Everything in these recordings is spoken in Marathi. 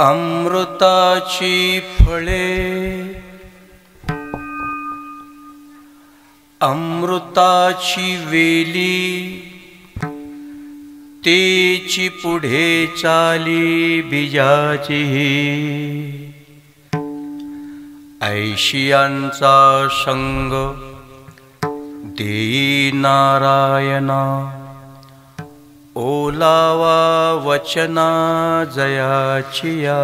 अमृताची फळे अमृताची वेली तेची पुढे चाली बीजाची ऐशियांचा संग देई नारायणा ओलावा वचना जयाचिया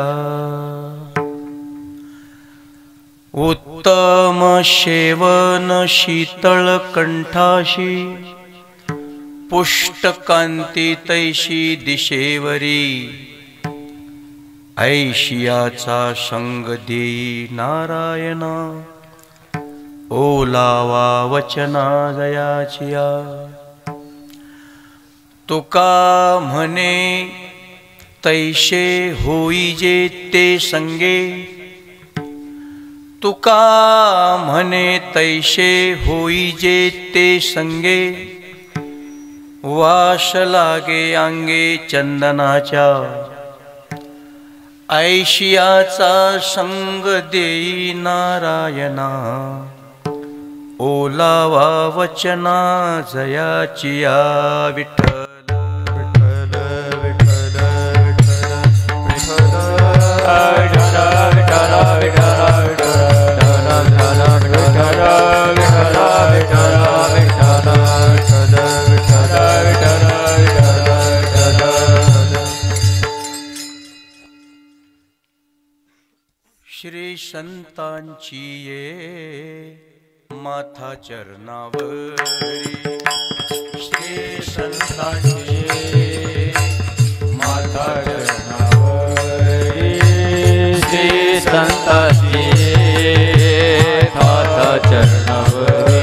उत्तम शेवन शीतळ कंठाशी पुष्ट कांती तैशी दिशेवरी ऐशियाचा संग देई नारायणा ओलावा वचना जयाचिया तुका म्हणे तैशे होईजे ते संगे तुका म्हणे तैशे होईजे ते संगे वास लागे अंगे चंदनाच्या ऐशियाचा संग देई नारायणा ओलावा वचना जयाचिया विठ्ठल श्री संतांची ये माथा चरणावरी श्री संतांची माथा चरणावरी श्री संतांची माथा चरणावरी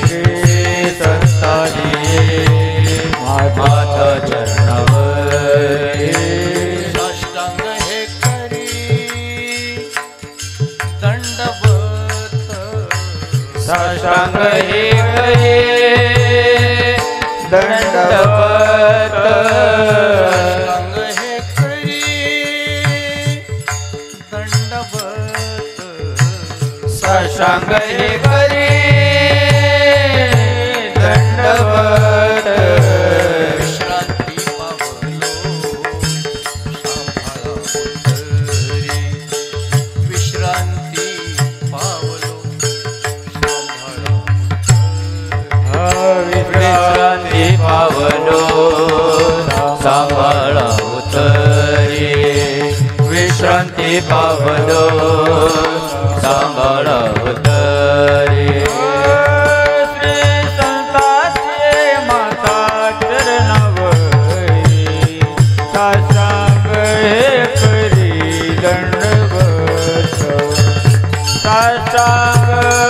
श्री संतांची माथा चरणावरी साष्टांग हे करी दंडवत साष्टांग हे करी दंडवत साष्टांग हे करी दंडवत साष्टांग हे करी दंडवत विश्रांती पावलो सांभाळा उतरी विश्रांती पावलो सांभाळा विश्रांती पावलो सांभाळा उतरी विश्रांती पावलो सांभाळा उतरी श्री संतांची माता चरणावरी साष्टांग हे करी दंडवत साष्टांग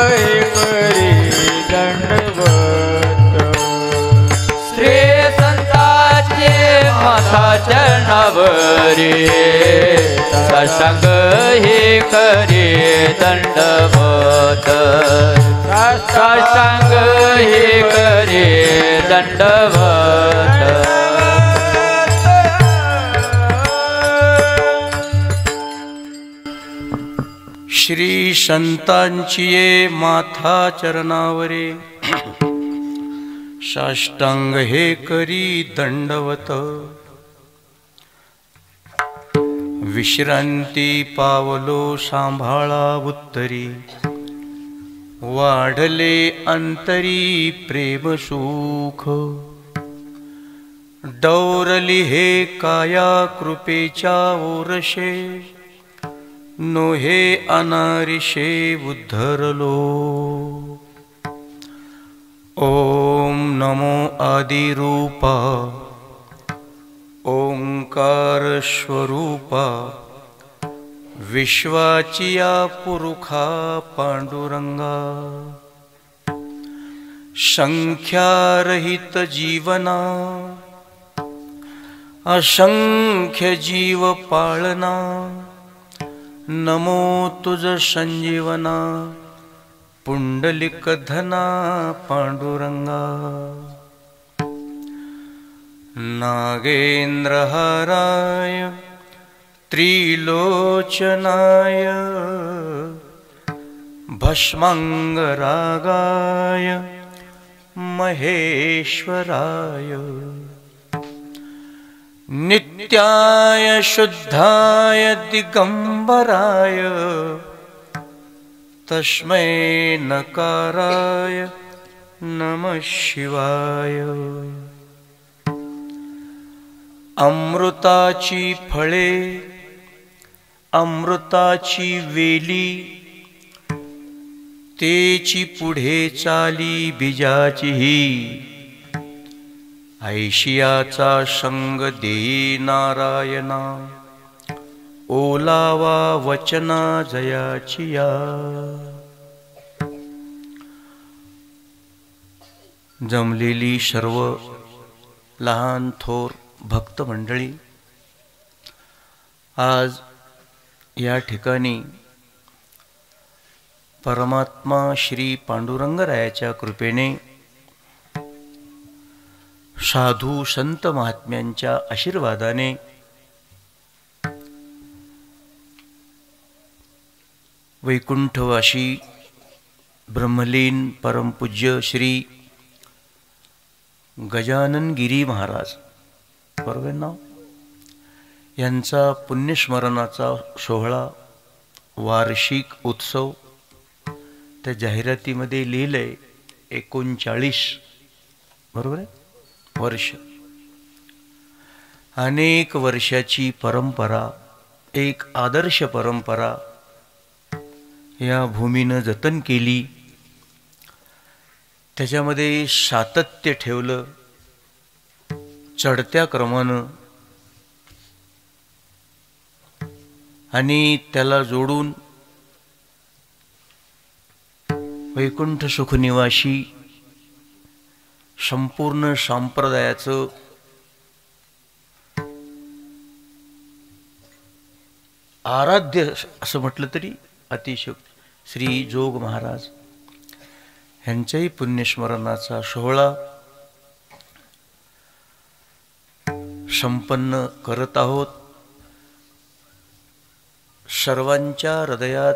हे करी दंडवत श्री संतांची माता चरणावरी साष्टांग हे खरे दंडवत साष्टांग हे खरे दंडवत श्री संतांची ये माथा चरणावरे साष्टांग हे करी दंडवत विश्रांती पावलो सांभाळा उत्तरी वाढले अंतरी प्रेम सुख डौरली हे काया कृपेच्या ओरशे नोहे अनारिशे उद्धरलो ओम नमो आदिरूपा ओंकार स्वरूपा विश्वाचिया पुरुखा पांडुरंगा संख्यारहित जीवना असंख्य जीव पाळना नमो तुझ संजीवना पुंडलिक धना पांडुरंगा नागेंद्रहाराय त्रिलोचनाय भस्मांगरागाय महेश्वराय नित्याय शुद्धाय दिगंबराय तस्मै नकाराय नमः शिवाय अमृताची फळे अमृताची वेली तेची पुढे चाली बीजाची ही ऐशियाचा संग देई नारायणा ओलावा वचना जयाची या जमलेली सर्व लहान थोर भक्त मंडळी आज या ठिकाणी परमात्मा श्री पांडुरंगरायाच्या कृपेने साधू संत महात्म्यांच्या आशीर्वादाने वैकुंठवासी ब्रह्मलीन परमपूज्य श्री गजानन गिरी महाराज बरोबर नाव यांचा पुण्यस्मरणाचा सोहळा वार्षिक उत्सव त्या जाहिरातीमध्ये लिहिलंय 39 बरोबर आहे वर्ष अनेक वर्षाची परंपरा एक आदर्श परंपरा या भूमीनं जतन केली त्याच्यामध्ये सातत्य ठेवलं चढत्या क्रमानं आणि त्याला जोडून वैकुंठ सुखनिवासी संपूर्ण संप्रदायाचं आराध्य असं म्हटलं तरी अतिशयोक्ती श्री जोग महाराज यांच्याही पुण्यस्मरणाचा सोहळा संपन्न करत आहोत. सर्वांच्या हृदयात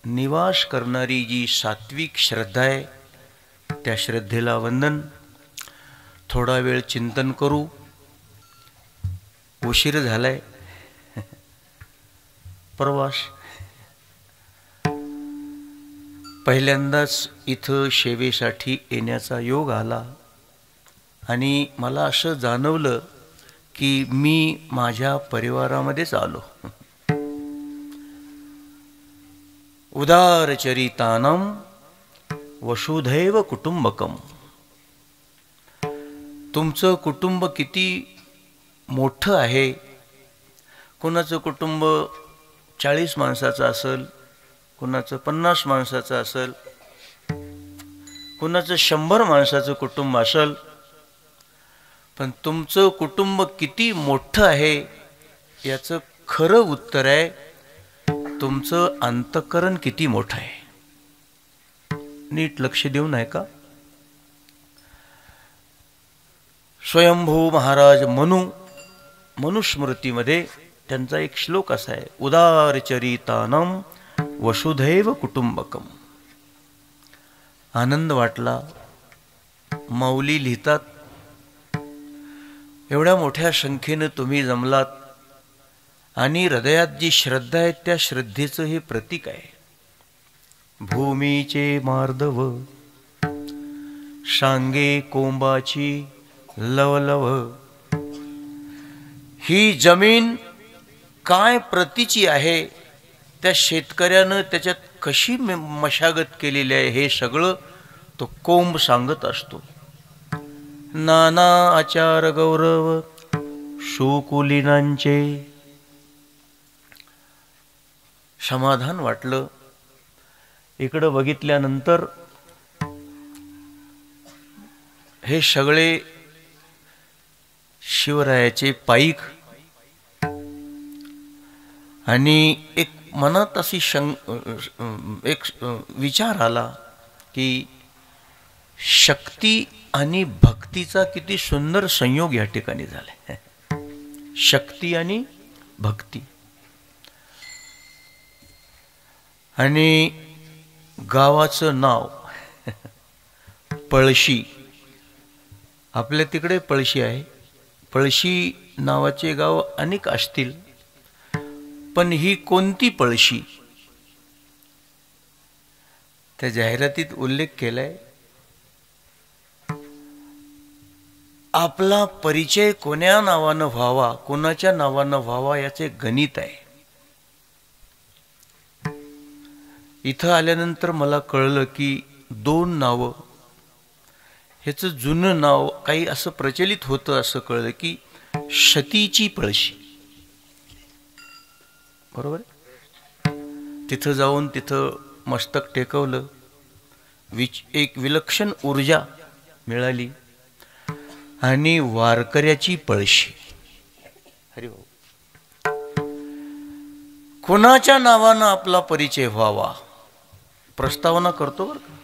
निवास करणारी जी सात्विक श्रद्धा आहे त्या श्रद्धेला वंदन. थोडा वेळ चिंतन करू. उशीर झालाय. प्रवास पहिल्यांदाच इथं सेवेसाठी येण्याचा योग आला आणि मला असं जाणवलं की मी माझ्या परिवारामध्येच आलो. उदारचरितानां वसुधैव कुटुंबकम. तुमचं कुटुंब किती मोठं आहे. कोणाचं कुटुंब 40 माणसाचं असेल, कोणाचं 50 माणसाचं असेल, कोणाचं 100 माणसाचं कुटुंब असेल, पण तुमचं कुटुंब किती मोठं आहे याचं खरं उत्तर आहे तुमचं अंतःकरण किती मोठं आहे. नीट लक्ष देऊन आहे का. स्वयंभू महाराज मनुस्मृतीमध्ये त्यांचा एक श्लोक असा आहे, उदारचरितानम वसुधैव कुटुंबकम. आनंद वाटला. माऊली लिहितात, एवढ्या मोठ्या संख्येनं तुम्ही जमलात आणि हृदयात जी श्रद्धा आहे त्या श्रद्धेचं हे प्रतीक आहे. भूमीचे मार्दव सांगे कोंबाची लवलव. ही जमीन काय प्रतीची आहे, त्या शेतकऱ्यानं त्याच्यात कशी मशागत केलेली आहे हे सगळं तो कोंब सांगत असतो. नाना आचार गौरव शुकुलीनांचे. समाधान वाटलं. इकडं बघितल्यानंतर हे सगळे शिवरायाचे पाईक आणि एक मनात अशी एक विचार आला की शक्ती आणि भक्तीचा किती सुंदर संयोग या ठिकाणी झालाय. शक्ती आणि भक्ती. आणि गावाचं नाव पळशी. आपल्या तिकडे पळशी आहे. पळशी नावाचे गाव अनेक असतील, पण ही कोणती पळशी. त्या जाहिरातीत उल्लेख केलाय, आपला परिचय कोण्या नावानं व्हावा, कोणाच्या नावानं व्हावा याचे गणित आहे. इथं आल्यानंतर मला कळलं की 2 नावं, ह्याचं जुनं नाव काही असं प्रचलित होतं असं कळलं की सतीची पळशी. बरोबर. तिथं जाऊन तिथं मस्तक टेकवलं. एक विलक्षण ऊर्जा मिळाली. आणि वारकऱ्याची पळशी. हरिभाऊ, कोणाच्या नावानं आपला परिचय व्हावा प्रस्तावना करतो बरं का.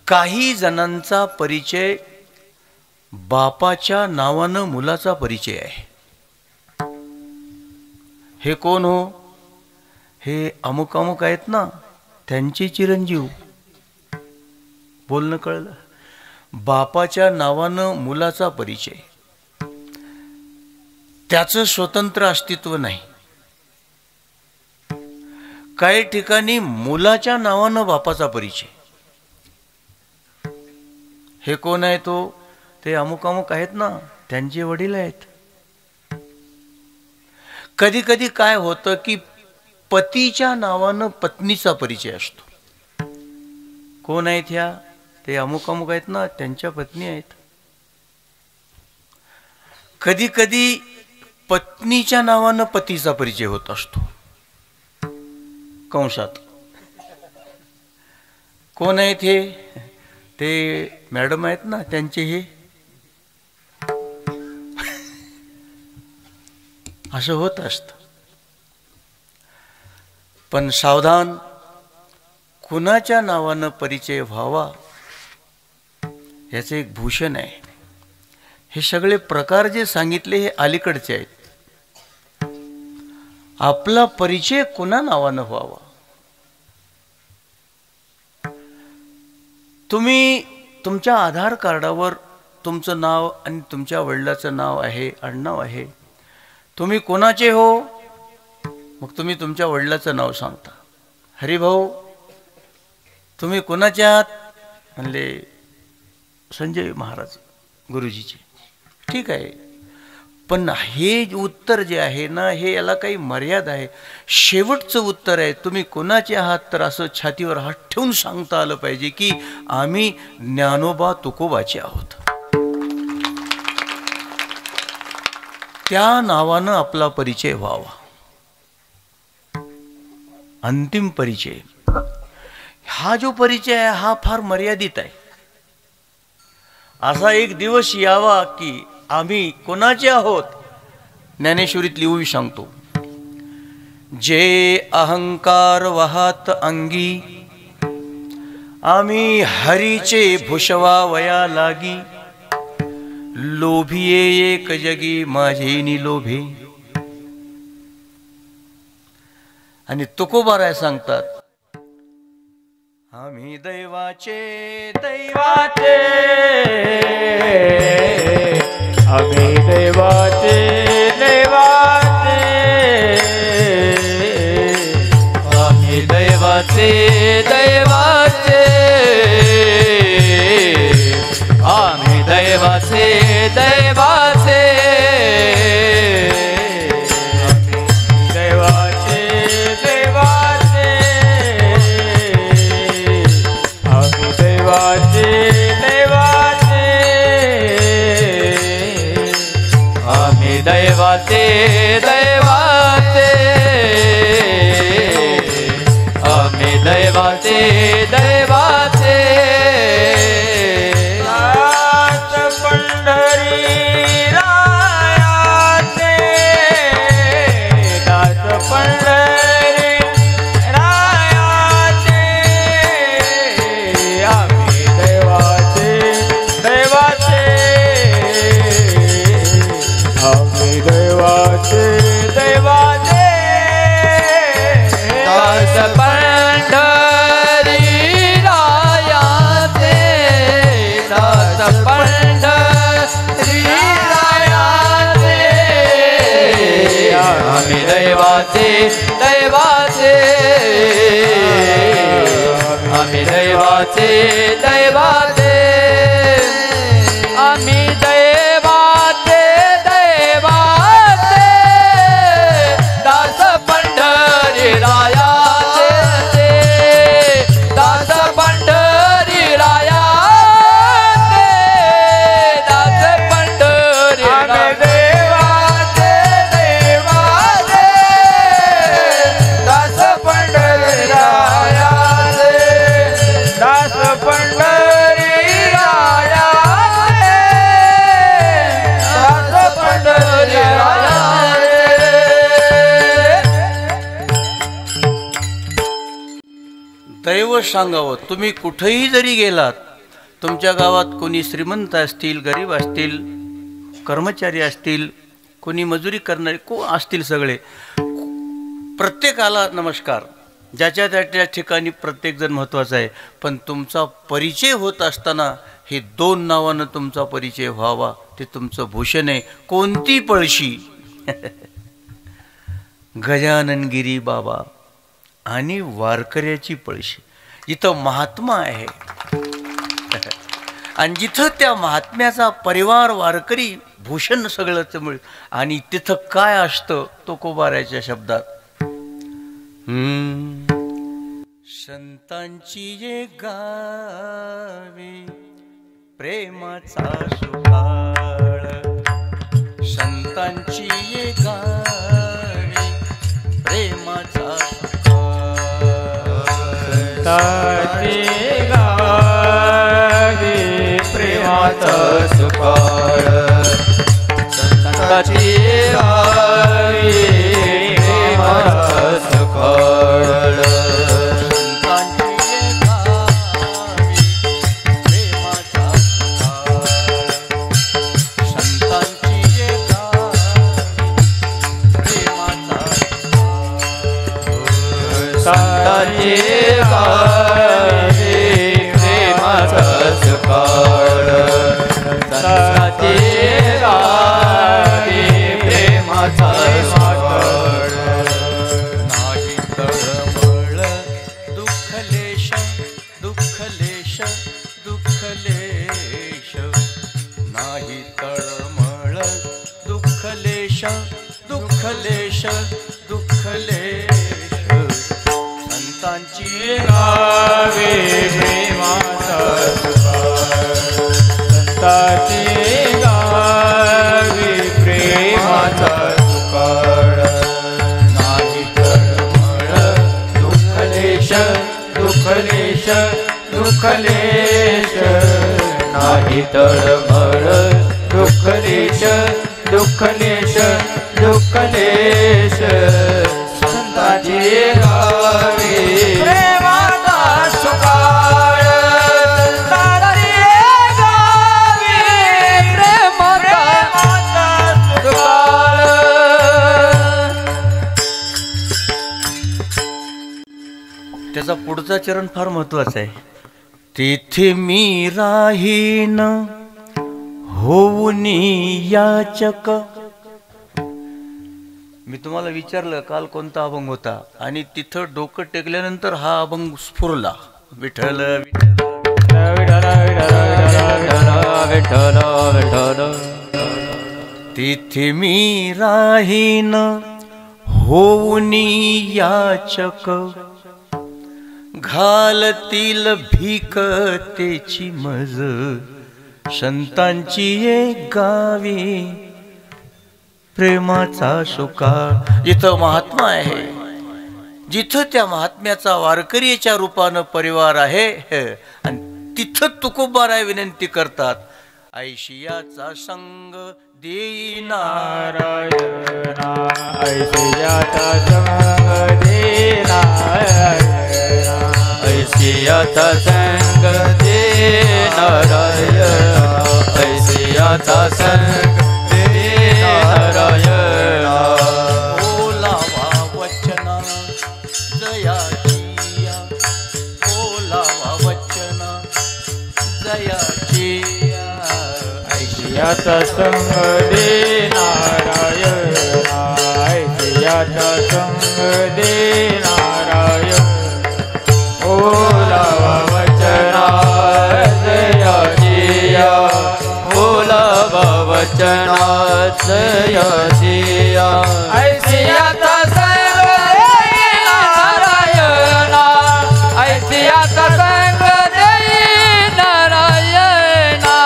काही जणांचा परिचय बापाच्या नावानं मुलाचा परिचय आहे. हे कोण हो, हे अमुक अमुक आहेत ना, त्यांचे चिरंजीव. बोलणं कळलं. बापाच्या नावानं मुलाचा परिचय, त्याचं स्वतंत्र अस्तित्व नाही. काही ठिकाणी मुलाच्या नावानं बापाचा परिचय. हे कोण आहे तो, ते अमुक अमुक आहेत ना, त्यांचे वडील आहेत. कधी कधी काय होतं की पतीच्या नावानं पत्नीचा परिचय असतो. कोण आहेत ह्या, ते अमुक अमुक आहेत ना, त्यांच्या पत्नी आहेत. कधी कधी पत्नीच्या नावानं पतीचा परिचय होत असतो. कंसात कोण आहेत हे, ते मॅडम आहेत ना, त्यांचे हे. असं होत असतं. पण सावधान, कुणाच्या नावानं परिचय व्हावा याचे एक भूषण आहे. हे सगळे प्रकार जे सांगितले हे अलीकडचे आहेत. आपला परिचय कुणा नावानं व्हावा. तुम्ही तुमच्या आधार कार्डावर तुमचं नाव आणि तुमच्या वडिलाचं नाव आहे, आडनाव आहे. तुम्ही कोणाचे हो, मग तुम्ही तुमच्या वडिलाचं नाव सांगता. हरिभाऊ तुम्ही कोणाचे आहात, म्हणले संजय महाराज गुरुजीचे. ठीक आहे, पण हे उत्तर जे आहे ना, हे याला काही मर्यादा आहे. शेवटचं उत्तर आहे तुम्ही कोणाचे आहात, तर असं छातीवर हात ठेवून सांगता आलं पाहिजे की आम्ही ज्ञानोबा तुकोबाचे आहोत. त्या नावानं आपला परिचय व्हावा. अंतिम परिचय. हा जो परिचय आहे हा फार मर्यादित आहे. असा एक दिवस यावा की आम्ही कोणाचे आहोत, ज्ञानेश्वरीत लिहून सांगतो. जे अहंकार वहात अंगी, आम्ही हरीचे भुषवावया लागी. लोभिये एक जगी माझे निलोभे. आणि तुकोबाराय सांगतात, आम्ही दैवाचे दैवाचे, आम्ही दैवाचे दैवाचे, आम्ही दैवाचे दैवाचे, आम्ही दैवाचे दैवाचे, दैवाचे दैवाचे, आम्ही दैवाचे दैवाचे. दास पंढरी रायाचे, दास पंढरी रायाचे, आम्ही दैवाचे दैवाचे, आम्ही दैवाचे दैवाचे. दास पंढरी रायाचे, दास पंढरी रायाचे, आम्ही दैवाचे दैवाचे, आम्ही दैवाचे दैवाचे, आम्ही दैवाचे दैवाचे, दास पंढरी रायाचे, दास पंढरी रायाचे, दास पंढरी देवाचे देवाचे, दास पंढरी रायाचे, दास पंढरी रायाचे, दास पंढरी रायाचे. दैव सांगावं. तुम्ही कुठेही जरी गेलात, तुमच्या गावात कोणी श्रीमंत असतील, गरीब असतील, कर्मचारी असतील, कोणी मजुरी करणारे असतील, सगळे प्रत्येकाला नमस्कार. ज्याच्या त्याच्या ठिकाणी प्रत्येकजण महत्त्वाचा आहे. पण तुमचा परिचय होत असताना हे दोन नावानं तुमचा परिचय व्हावा. ते तुमचं भूषण आहे. कोणती पळशी? गजाननगिरी बाबा आणि वारकऱ्याची पळशी. जिथं महात्मा आहे आणि जिथं त्या महात्म्याचा परिवार, वारकरी, भूषण सगळंच मिळेल. आणि तिथं काय असतं तुकोबाराच्या शब्दात, संतांची ये गावी प्रेमाचा सुकाळ, संतांची ये गावी प्रेमाचा संतांची गावी प्रेमाचा सुकाळ, संतांची गावी प्रेमाचा सुकाळ, संतांची गावी प्रेमाचा सुकाळ, संतांची गावी प्रेमाचा सुकाळ. नाही तळमळ दुःखलेश, दुःखलेश, दुःखलेश, नाही तळमळ दुःखलेश, दुःखलेश, दुःखलेश, संतांची गावी प्रेमाचा सुकाळ, संतांची गावी प्रेमाचा सुकाळ. नाही तळमळ दुःखलेश, दुःखलेश, दुःखलेश, नाही तळमळ दुःखलेश, दुःखलेश दुःखलेश संतांची गावी प्रेमाचा सुकाळ संतांची गावी प्रेमाचा सुकाळ. त्याचा पुढचा चरण फार महत्वाचा आहे. तेथे मी राहीन होऊन याचक. मी तुम्हाला विचारलं काल कोणता अभंग होता आणि तिथं डोकं टेकल्यानंतर हा अभंग स्फुरला. विठ्ठल तिथे मी राहीन होऊन याचक घालतील भिकतेची मज संतांची एक गावी प्रेमाचा सुकाळ. जिथं महात्मा आहे, जिथं त्या महात्म्याचा वारकरीच्या रूपानं परिवार आहे आणि तिथं तुकोबाराय विनंती करतात, ऐशियाचा संग देई नारायणा, ऐसियाचा संग दे नारायणा, ऐसियाचा संग दे नारायणा, ऐसियाचा संग दे नारायणा. बोलावा वचना जयाचिया, बोलावा वचना जयाचिया. ऐसियाचा संग दे नारायणा, ऐसियाचा संग दे नारायण. बोलावा वचना जयाचिया, बोलावा वचना जयाचिया. ऐसियाचा संग दे नारायणा, ऐसियाचा संग दे नारायणा,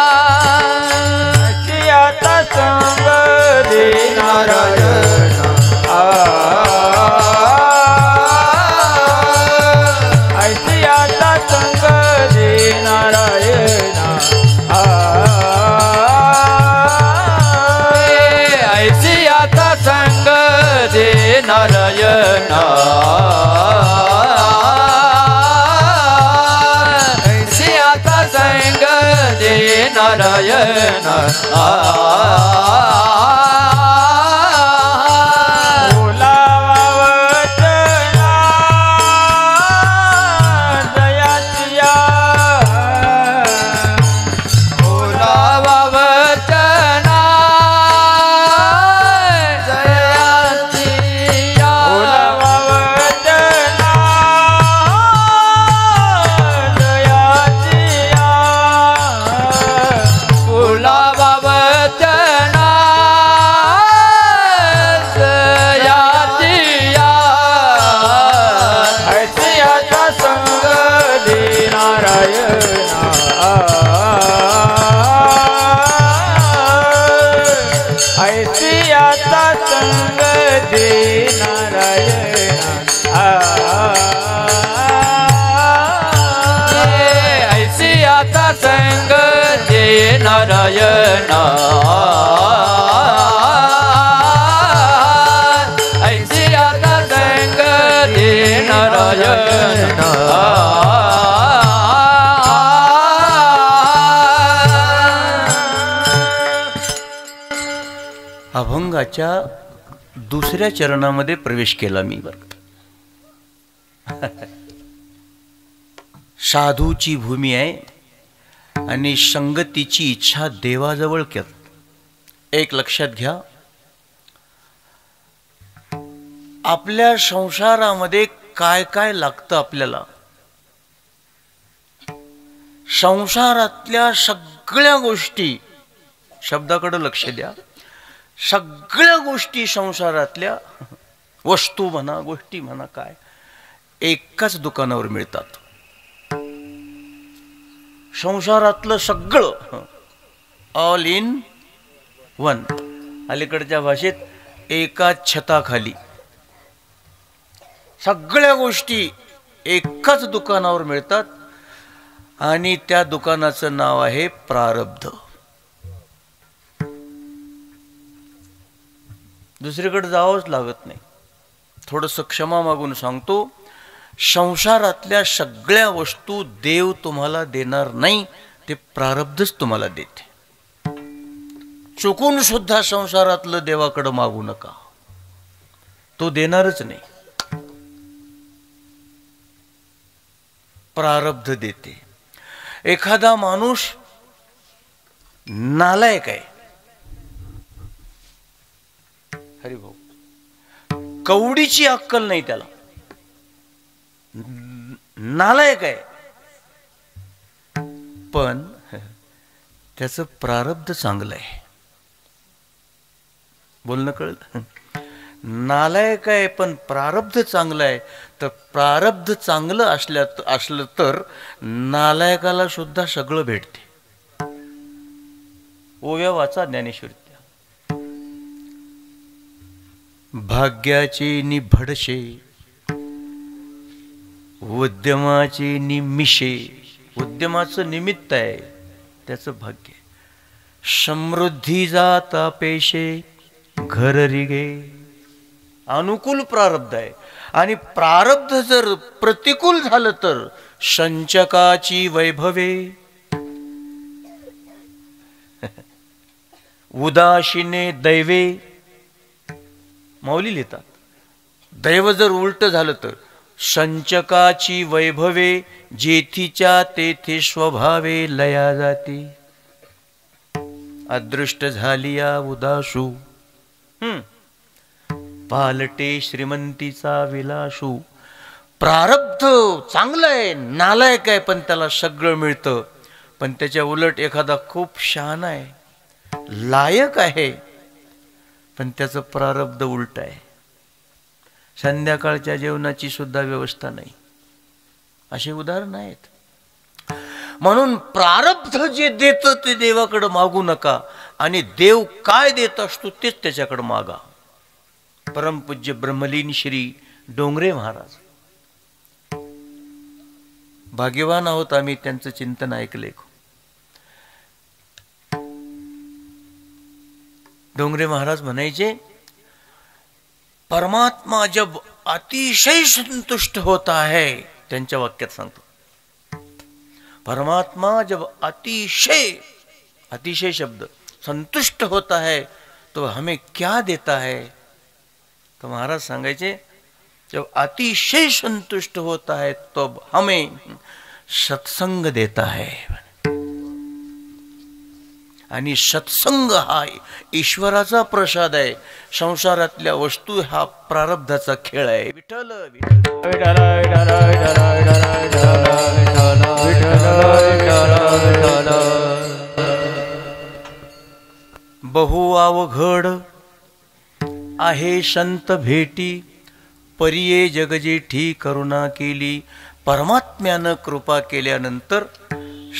ऐसियाचा संग दे नारायणा. ऐसियाचा संग दे नारायणा. ऐसियाचा संग दे नारायणा, ऐसियाचा संग दे नारायणा. बोलावा वचना जयाचिया, बोलावा वचना जयाचिया, बोलावा वचना जयाचिया, बोलावा वचना जयाचिया. ऐसियाचा संग दे नारायणा, ऐसियाचा संग दे नारायणा. ऐसियाचा संग दे नारायणा, ऐसियाचा संग दे नारायणा. अभंगाच्या दुसऱ्या चरणामध्ये प्रवेश केला मी. बर साधूची भूमी आहे आणि संगतीची इच्छा देवाजवळ कर. एक लक्षात घ्या, आपल्या संसारामध्ये काय काय लागतं आपल्याला, संसारातल्या सगळ्या गोष्टी, शब्दाकडे लक्ष द्या, सगळ्या गोष्टी संसारातल्या वस्तू म्हणा गोष्टी म्हणा काय एकाच दुकानावर मिळतात. संसारातलं सगळं ऑल इन वन, अलीकडच्या भाषेत एकाच छताखाली सगळ्या गोष्टी एकाच दुकानावर मिळतात आणि त्या दुकानाचं नाव आहे प्रारब्ध. दुसरीकडे जावंच लागत नाही. थोडंसं क्षमा मागून सांगतो, संसारातल्या सगळ्या वस्तू देव तुम्हाला देणार नाही, ते प्रारब्धच तुम्हाला देते. चुकून सुद्धा संसारातलं देवाकडं मागू नका, तो देणारच नाही. प्रारब्ध देते. एखादा माणूस नालायक आहे, हरिभाऊ, कवडीची अक्कल नाही त्याला, नालायक आहे, पण त्याचं प्रारब्ध चांगलं आहे. बोलणं कळलं? नालायक आहे पण प्रारब्ध चांगलं आहे. तर प्रारब्ध चांगलं असलं तर नालायकाला सुद्धा सगळं भेटते. ओव्या वाचा ज्ञानेश्वरीत. भाग्याचे निभडशे, उद्यमाचे निमिषे. उद्यमाचं निमित्त आहे त्याचं भाग्य. समृद्धी जाता पेशे घर रिगे. अनुकूल प्रारब्ध आहे. आणि प्रारब्ध जर प्रतिकूल झालं तर संचकाची वैभवे. उदासीने दैवे. माऊली लिहितात, दैव जर उलट झालं तर संचकाची वैभवे, जेथीच्या तेथे स्वभावे लया जाती. अदृष्ट झालिया उदासू, पालटे श्रीमंतीचा विलासू. प्रारब्ध चांगलं आहे, नालायक आहे पण त्याला सगळं मिळतं. पण त्याच्या उलट एखादा खूप शहाणा आहे, लायक आहे, पण त्याचं प्रारब्ध उलट आहे. संध्याकाळच्या जेवणाची सुद्धा व्यवस्था नाही. असे उदाहरण आहेत. म्हणून प्रारब्ध जे देतं ते देवाकडे मागू नका, आणि देव काय देत असतो तेच त्याच्याकडे मागा. परमपूज्य ब्रह्मलीन श्री डोंगरे महाराज, भाग्यवान आहोत आम्ही त्यांचं चिंतन ऐकले. डोंगरे महाराज म्हणायचे, परमात्मा जब अतिशय संतुष्ट होता है, त्यांच्या वाक्यात सांगतो, परमात्मा जब अतिशय, अतिशय शब्द, संतुष्ट होता है तो हमें क्या देता है. तो महाराज सांगायचे, जब अतिशय संतुष्ट होता है तो हमें सत्संग देता है. आणि सत्संग हा ईश्वराचा प्रसाद आहे. संसारातल्या वस्तू हा प्रारब्धाचा खेळ आहे. विठ्ठल विठ्ठल बहु अवघड आहे संत भेटी, परिये जगजेठी करुणा केली. परमात्म्यानं कृपा केल्यानंतर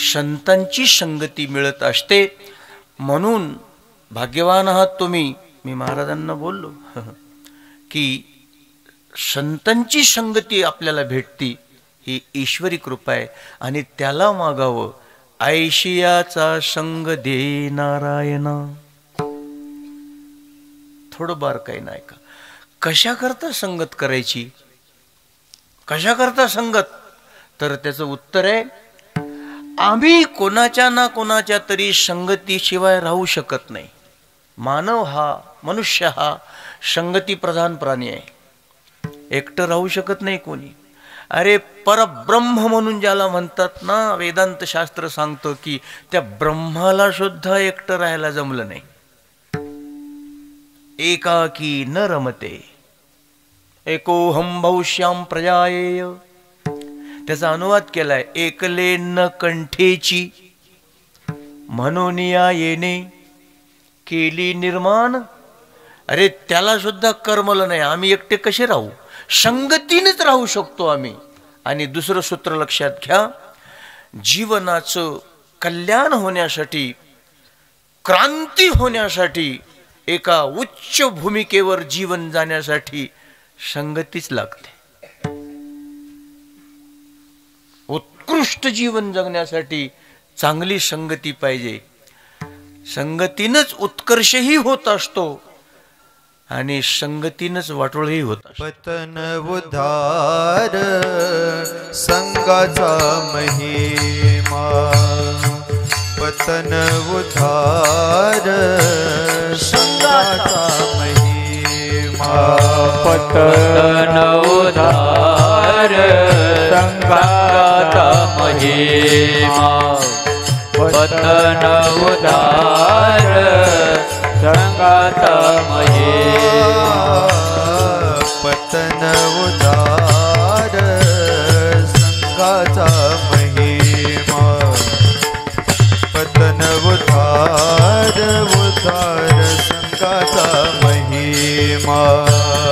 संतांची संगती मिळत असते. म्हणून भाग्यवान आहात तुम्ही. मी महाराजांना बोललो की संतांची संगती आपल्याला भेटती, ही ईश्वरी कृपा आहे, आणि त्याला मागावं. ऐशियाचा संग दे नारायणा. थोडं बारकाई नाही का, कशा करता संगत करायची, कशा करता संगत, तर त्याचं उत्तर आहे, आम्ही कोणाच्या ना कोणाच्या तरी संगतीशिवाय राहू शकत नाही. मानव हा, मनुष्य हा संगती प्रधान प्राणी आहे. एकटं राहू शकत नाही कोणी. अरे परब्रह्म म्हणून ज्याला म्हणतात ना, वेदांत शास्त्र सांगतं की त्या ब्रह्माला सुद्धा एकटं राहायला जमलं नाही. एकाकी न रमते एकोहम बहुश्याम प्रजायेय. त्याचा अनुवाद केलाय, एकले न कंठेची म्हणून या येणे केली निर्माण. अरे त्याला सुद्धा करमलं नाही. आम्ही एकटे कसे राहू, संगतीनेच राहू शकतो आम्ही. आणि दुसरं सूत्र लक्षात घ्या, जीवनाचं कल्याण होण्यासाठी, क्रांती होण्यासाठी, एका उच्च भूमिकेवर जीवन जाण्यासाठी संगतीच लागते. उत्कृष्ट जीवन जगण्यासाठी चांगली संगती पाहिजे. संगतीनंच उत्कर्षही होत असतो. आणि संगतीनंच वाटोळही होत असते. पतन उद्धार संगाचा महिमा, पतन उद्धार संगाचा महिमा, पतन उद्धार संगाचा महिमा, पतन उद्धार संगाचा महिमा, पतन उद्धार संगाचा महिमा, पतन उद्धार उद्धार संगाचा महिमा,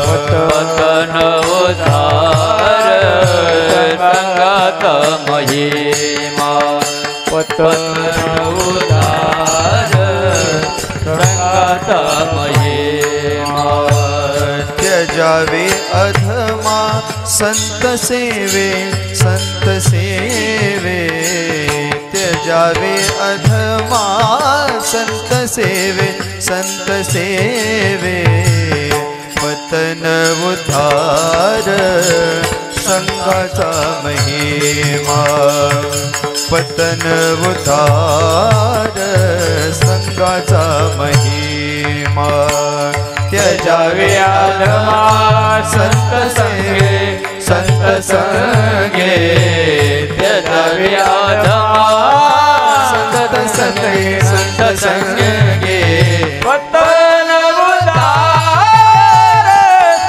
पतन उद्धार संगाचा महिमा, पतन उद्धार संगाचा महिमा. त्यजावे अधमा संत सेवे, संत सेवे, त्यजावे अधमा संत सेवे, संत सेवे, पतन उद्धार संगाचा महिमा, पतन उद्धार संगाचा महिमा. त्यजावे अधमा संत संगे, संत संगे, त्यजावे अधमा संत संगे, संत संगे, पतन उद्धार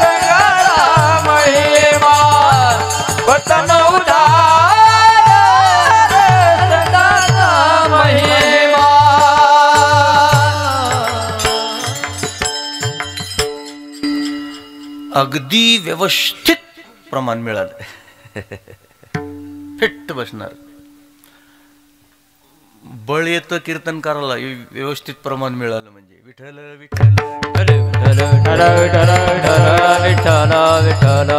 संगाचा महिमा, पतन उद्धार संगाचा महिमा. अगदी व्यवस्थित प्रमाण मिळालं. फिट्ट बसणार. बळ येतं कीर्तनकाराला व्यवस्थित प्रमाण मिळालं म्हणजे. विठ्ठल विठ्ठल विठ्ठल.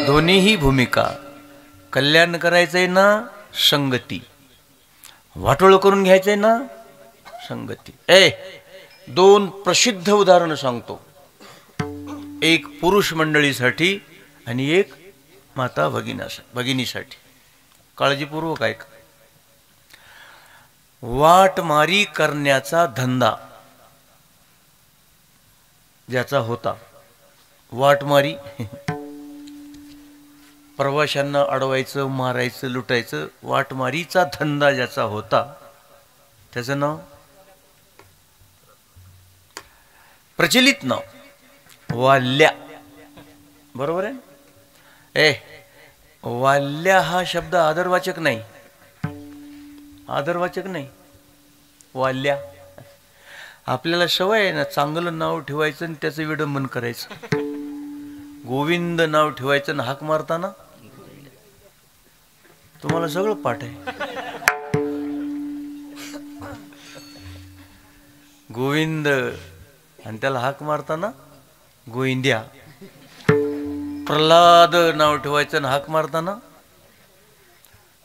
दोन्हीही भूमिका. कल्याण करायचंय ना संगती, वाटोळ करून घ्यायचंय ना संगती. दोन प्रसिद्ध उदाहरणं सांगतो. एक पुरुष मंडळीसाठी आणि एक माता भगिनीसाठी. काळजीपूर्वक ऐका. वाटमारी करण्याचा धंदा ज्याचा होता, वाटमारी, प्रवाशांना अडवायचं, मारायचं, लुटायचं, वाटमारीचा धंदा ज्याचा होता त्याचं नाव, प्रचलित नाव वाल्या. बरोबर आहे. वाल्या हा शब्द आदरवाचक नाही, आदरवाचक नाही. वाल्या. आपल्याला सवय आहे ना चांगलं नाव ठेवायचं आणि त्याचं विडंबन करायचं. गोविंद नाव ठेवायचं आणि हाक मारताना तुम्हाला सगळं पाठ आहे. गोविंद आणि त्याला हाक मारताना गोविंद्या. प्रल्हाद नाव ठेवायचं आणि हाक मारताना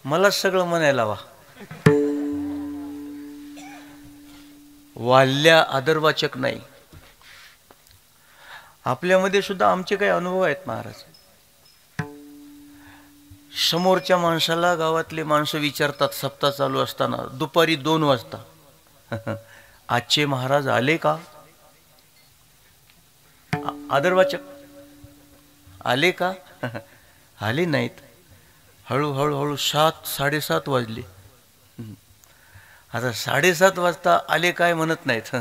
मलाच सगळं म्हणायला वा. वाल्या आदरवाचक नाही. आपल्यामध्ये सुद्धा आमचे काही अनुभव आहेत महाराज. समोरच्या माणसाला गावातले माणसं विचारतात सप्ताह चालू असताना दुपारी 2 वाजता, आजचे महाराज आले का? आदरवाचक. आले का? आले नाहीत. हळूहळू 7, 7:30 वाजले. आता 7:30 वाजता आले काय म्हणत नाहीत,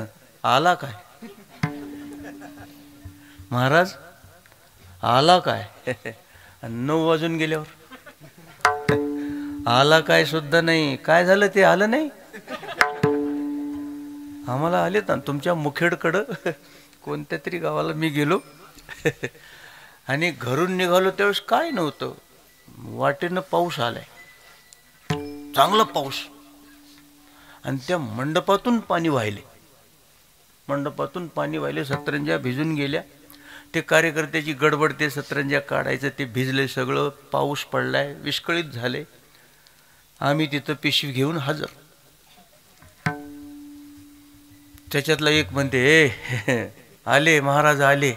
आला काय? महाराज आला काय? 9 वाजून गेल्यावर आला काय सुद्धा नाही. काय झालं ते आलं नाही. आम्हाला आले ना तुमच्या मुखेडकडं कोणत्या तरी गावाला मी गेलो आणि घरून निघालो त्यावेळेस काय नव्हतं. वाटेनं पाऊस आलाय, चांगला पाऊस. आणि त्या मंडपातून पाणी वाहिले, मंडपातून पाणी वाहिले. सतरंज्या भिजून गेल्या. ते कार्यकर्त्याची गडबड, ते सतरंज्या काढायचं, ते भिजले सगळं. पाऊस पडलाय, विस्कळीत झाले. आम्ही तिथं पिशवी घेऊन हजर. त्याच्यातला एक म्हणते, आले महाराज आले,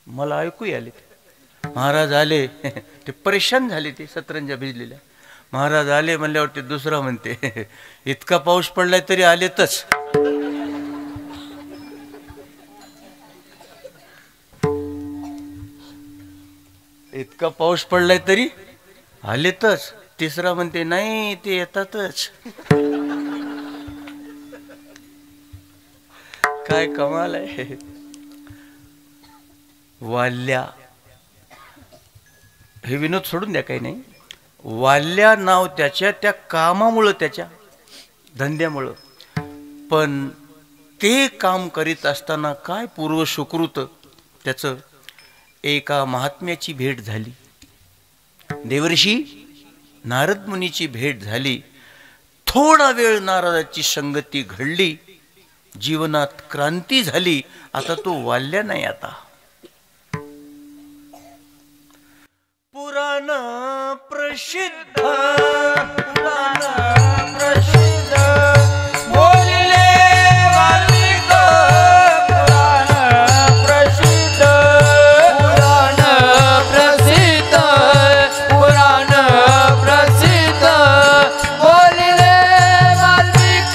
मला ऐकू आले महाराज आले. ते परेशान झाले, ते सतरंजा भिजलेल्या. महाराज आले म्हणल्यावर ते दुसरा म्हणते, इतका पाऊस पडलाय तरी आलेतच. इतका पाऊस पडलाय तरी आलेतच. तिसरा म्हणते, नाही ते येतातच. काय कमाल आहे. वाल्या, हे विनोद सोडून द्या, काही नाही. वाल्या नाव त्याच्या त्या कामामुळं, त्याच्या धंद्यामुळं. पण ते काम करीत असताना काय पूर्व सुकृत त्याचं. एका महात्म्याची भेट झाली, देवर्षी नारद मुनीची भेट झाली. थोडा वेळ नारदाची संगती घडली, जीवनात क्रांती झाली. आता तो वाल्या नाही. आता पुराण प्रसिद्ध, पुराण प्रसिद्ध बोलले वाल्मिक. पुराण प्रसिद्ध, पुराण प्रसिद्ध, पुराण प्रसिद्ध बोलिले वाल्मिक.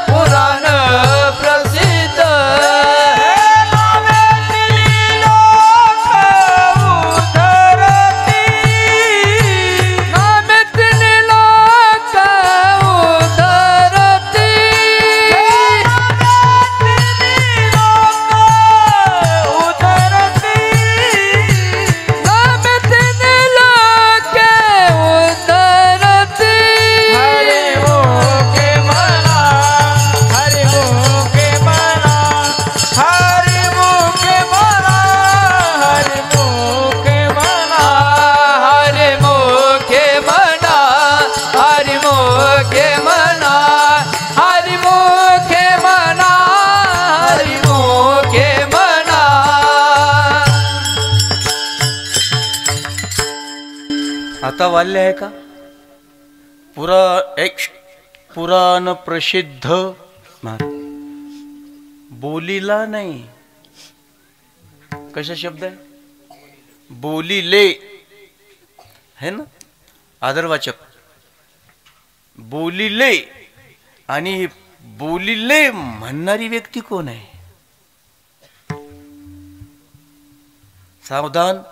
पुराण प्रसिद्ध आता वाल्य आहे का? पुराण प्रसिद्ध बोलीला नाही. कशा शब्द आहे? बोलीले है ना, आदरवाचक. बोलीले, आणि बोलीले म्हणणारी व्यक्ती कोण आहे? सावधान.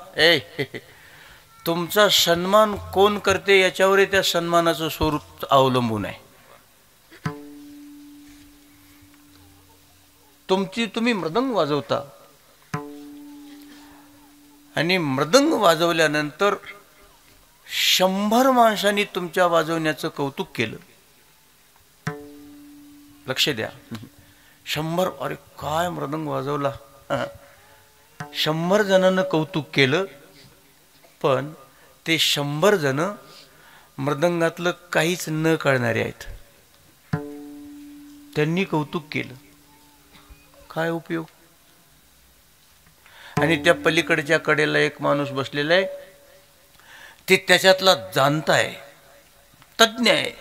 तुमचा सन्मान कोण करते याच्यावर त्या सन्मानाचं स्वरूप अवलंबून आहे. तुम्ही मृदंग वाजवता, आणि मृदंग वाजवल्यानंतर 100 माणसांनी तुमच्या वाजवण्याचं कौतुक केलं. लक्ष द्या. 100, अरे काय मृदंग वाजवला. 100 जणांना कौतुक केलं. पण ते 100 जण मृदंगातलं काहीच न कळणारे आहेत. त्यांनी कौतुक केलं, काय उपयोग? आणि त्या पलीकडच्या कडेला एक माणूस बसलेला आहे, ते त्याच्यातला जाणता आहे, तज्ञ आहे.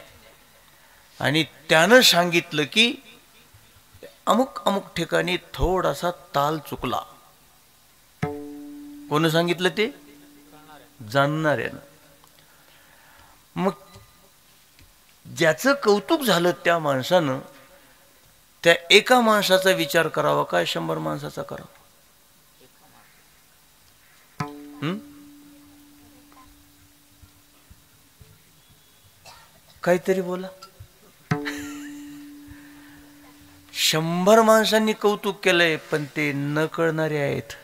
आणि त्यानं सांगितलं की अमुक अमुक ठिकाणी थोडासा ताल चुकला. कोण सांगितलं? ते जाणणाऱ्यानं. मग ज्याचं कौतुक झालं त्या माणसानं त्या एका माणसाचा विचार करावा काय 100 माणसाचा करावा? काहीतरी बोला. 100 माणसांनी कौतुक केलंय, पण ते न कळणारे आहेत.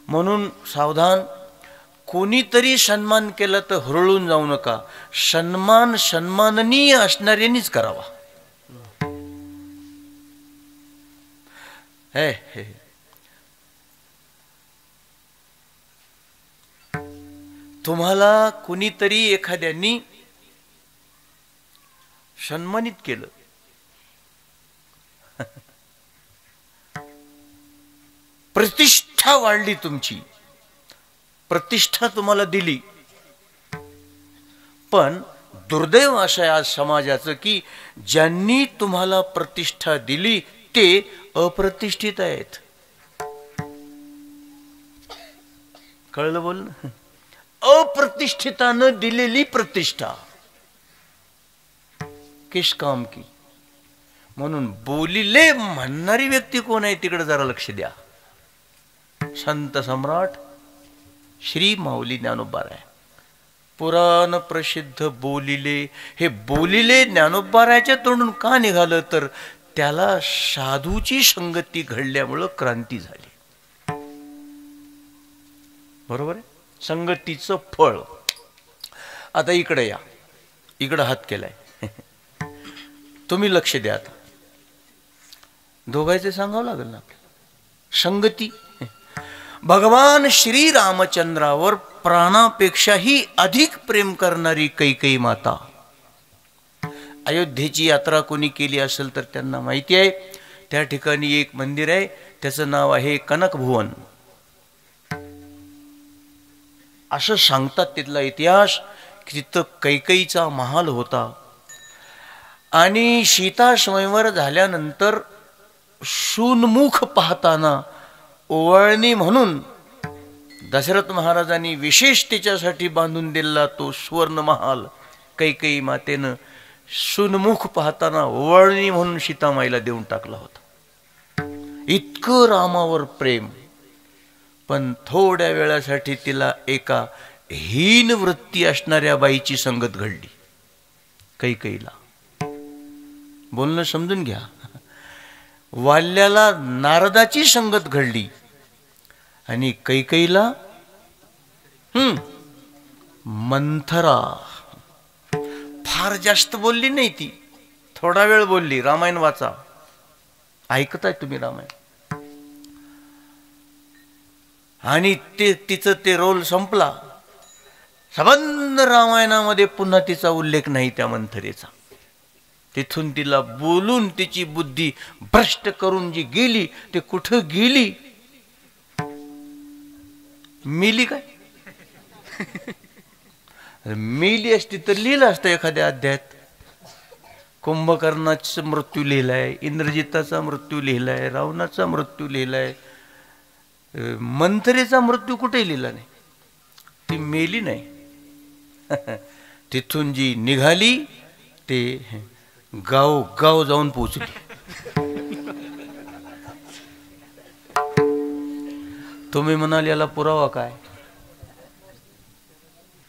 म्हणून सावधान. कोणीतरी सन्मान केला तर हुरळून जाऊ नका. सन्मान सन्माननीय असणाऱ्यांनीच करावा. हे तुम्हाला कुणीतरी एखाद्यानी सन्मानित केलं, प्रतिष्ठा वाढली, तुमची प्रतिष्ठा तुम्हाला दिली. पण दुर्दैव असं आहे आज समाजाचं की ज्यांनी तुम्हाला प्रतिष्ठा दिली ते अप्रतिष्ठित आहेत. कळलं बोल ना? अप्रतिष्ठितानं दिलेली प्रतिष्ठा किस काम की. म्हणून बोलिले म्हणणारी व्यक्ती कोण आहे तिकडे जरा लक्ष द्या. संत सम्राट श्री माऊली ज्ञानोबाराय, पुराण प्रसिद्ध बोलिले. हे बोलिले ज्ञानोबारायच्या तोंडून का निघालं तर त्याला साधूची संगती घडल्यामुळं क्रांती झाली. बरोबर आहे? संगतीचं फळ. आता इकडे या, इकडं हात केलाय, तुम्ही लक्ष द्या. आता दोघांचे सांगावं लागेल ना आपल्याला. संगती. भगवान श्री रामचंद्रावर प्राणापेक्षाही अधिक प्रेम करणारी कैकेयी माता. अयोध्येची यात्रा कोणी केली असेल तर त्यांना माहिती आहे, त्या ठिकाणी एक मंदिर आहे, त्याचं नाव आहे कनक भुवन. असं सांगतात तिथला इतिहास की तिथं कैकेयीचा महाल होता. आणि सीता स्वयंवर झाल्यानंतर शून्मुख पाहताना ओवाळणी म्हणून दशरथ महाराजांनी विशेष तिच्यासाठी बांधून दिलेला तो सुवर्ण महाल कैकेयी मातेनं शून्मुख पाहताना ओवाळणी म्हणून सीतामाईला देऊन टाकला होता. इतकं रामावर प्रेम. पण थोड्या वेळासाठी तिला एका हीन वृत्ती असणाऱ्या बाईची संगत घडली कैकेयीला. बोलणं समजून घ्या. वाल्याला नारदाची संगत घडली आणि कैकेयीला मंथरा. फार जास्त बोलली नाही ती, थोडा वेळ बोलली. रामायण वाचा, ऐकताय तुम्ही रामायण. आणि तिचं ते रोल संपला. संबंध रामायणामध्ये पुन्हा तिचा उल्लेख नाही त्या मंथरेचा. तिथून तिला बोलून तिची बुद्धी भ्रष्ट करून जी गेली ते कुठं गेली? मेली काय? मेली असती तर लिहिलं असतं एखाद्या अध्यायात. कुंभकर्णाचा मृत्यू लिहिलाय, इंद्रजिताचा मृत्यू लिहिलाय, रावणाचा मृत्यू लिहिलाय. मंथरेचा मृत्यू कुठे लिहिला नाही. ती मेली नाही. तिथून जी निघाली ते गाव गाव जाऊन पोचली. तुम्ही म्हणाल याला पुरावा काय?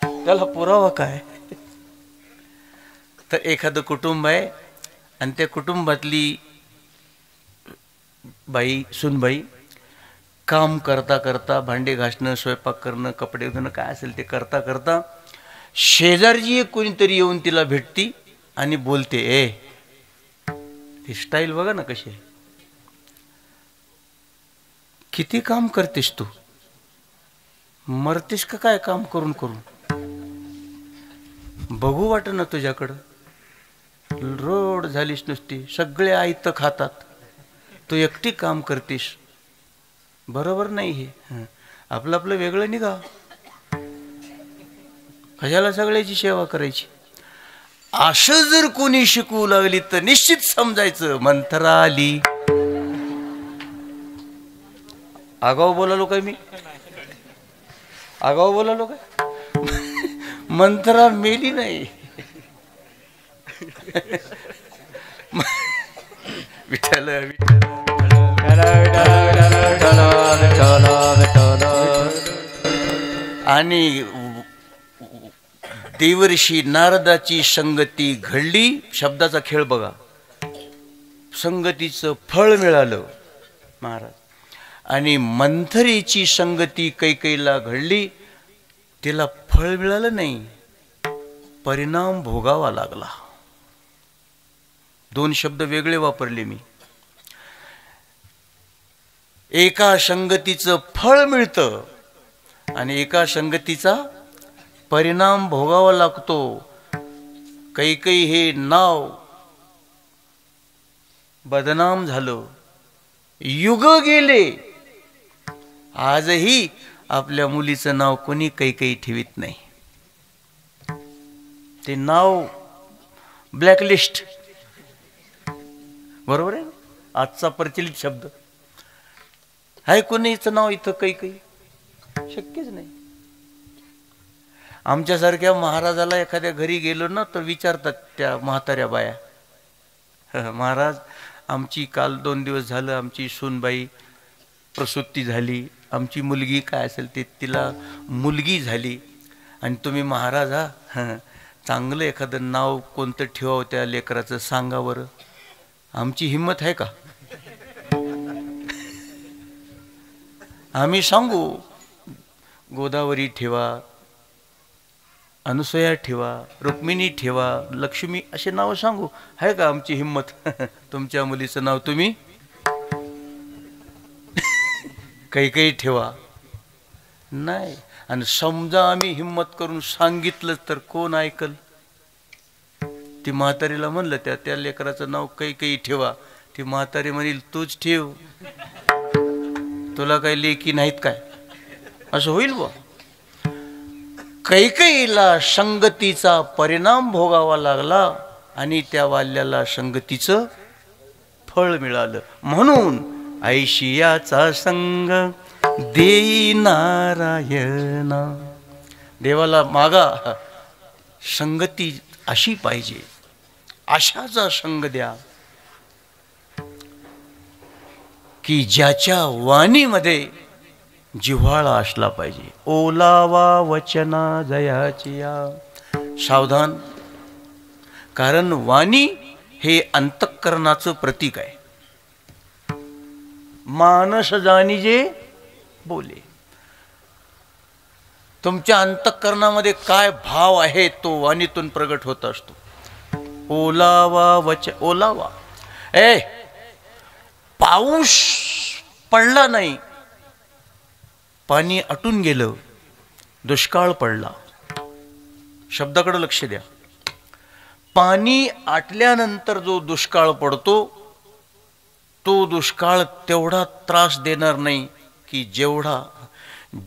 त्याला पुरावा काय? तर एखादं कुटुंब आहे आणि त्या कुटुंबातली बाई, सुनबाई काम करता करता, भांडे घासणं, स्वयंपाक करणं, कपडे धुणं, काय असेल ते करता करता शेजारची एक कोणीतरी येऊन तिला भेटती आणि बोलते, ए ती स्टाईल बघा ना कशी आहे. किती काम करतेस तू? मरतेस का काय काम करून करून? बघू वाट ना तुझ्याकडं. रोड झालीस नुसती, सगळे आयत खातात, तू एकटी काम करतेस. बरोबर नाही हे. आपलं आपलं वेगळं निघा. कशाला सगळ्याची सेवा करायची? असं जर कोणी शिकवू लागली तर निश्चित समजायचं मंथरा आली. आगाऊ बोलालो काय मी? आगाऊ बोलालो काय? मंथरा मेली नाही. विठ्ठल आणि देवर्षी नारदाची संगती घडली. शब्दाचा खेळ बघा. संगतीचं फळ मिळालं महाराज. आणि मंथरेची संगती कैकेयीला घडली, तिला फळ मिळालं नाही, परिणाम भोगावा लागला. दोन शब्द वेगळे वापरले मी. एका संगतीचं फळ मिळतं आणि एका संगतीचा परिणाम भोगावा लागतो. कैकेयी हे नाव बदनाम झालं. युग गेले, आजही आपल्या मुलीचं नाव कोणी कैकेयी ठेवीत नाही. ते नाव ब्लॅकलिस्ट. बरोबर आहे. आजचा प्रचलित शब्द आहे. कोणीचं नाव इथं काही शक्यच नाही. आमच्यासारख्या महाराजाला एखाद्या घरी गेलो ना तर विचारतात त्या म्हाताऱ्या बाया, महाराज आमची काल 2 दिवस झालं आमची सूनबाई प्रसूती झाली, आमची मुलगी काय असेल ते तिला मुलगी झाली आणि तुम्ही महाराज चांगलं एखादं नाव कोणतं ठेवावं त्या लेकराचं सांगा बरं. आमची हिंमत आहे का? आम्ही सांगू गोदावरी ठेवा, अनुसया ठेवा, रुक्मिणी ठेवा, लक्ष्मी असे नाव सांगू. आहे का आमची हिंमत? तुमच्या मुलीचं नाव तुम्ही काही ठेवा नाही. आणि समजा आम्ही हिंमत करून सांगितलं तर कोण ऐकल? ती म्हातारीला म्हणलं त्या लेकराचं नाव काही ठेवा, ती म्हातारी म्हणील तूच ठेव, तुला काही लेकी नाहीत काय? असं होईल बा. कैकेयीला संगतीचा परिणाम भोगावा लागला आणि त्या वाल्याला संगतीचं फळ मिळालं. म्हणून ऐशियाचा संग देई नारायणा. देवाला मागा संगती अशी पाहिजे, अशाचा संग द्या की ज्याच्या वाणीमध्ये जिव्हाळा असला पाहिजे. ओलावा वचना जयाचिया. सावधान, कारण वाणी हे अंतःकरणाचं प्रतीक आहे. मानस जाणीजे बोले. तुमच्या अंतःकरणामध्ये काय भाव आहे तो वाणीतून प्रगट होत असतो. ओलावा ओलावा. पाऊस पडला नाही, पाणी आटून गेलं, दुष्काळ पडला. शब्दाकडे लक्ष द्या. पाणी आटल्यानंतर जो दुष्काळ पडतो तो दुष्काळ तेवढा त्रास देणार नाही की जेवढा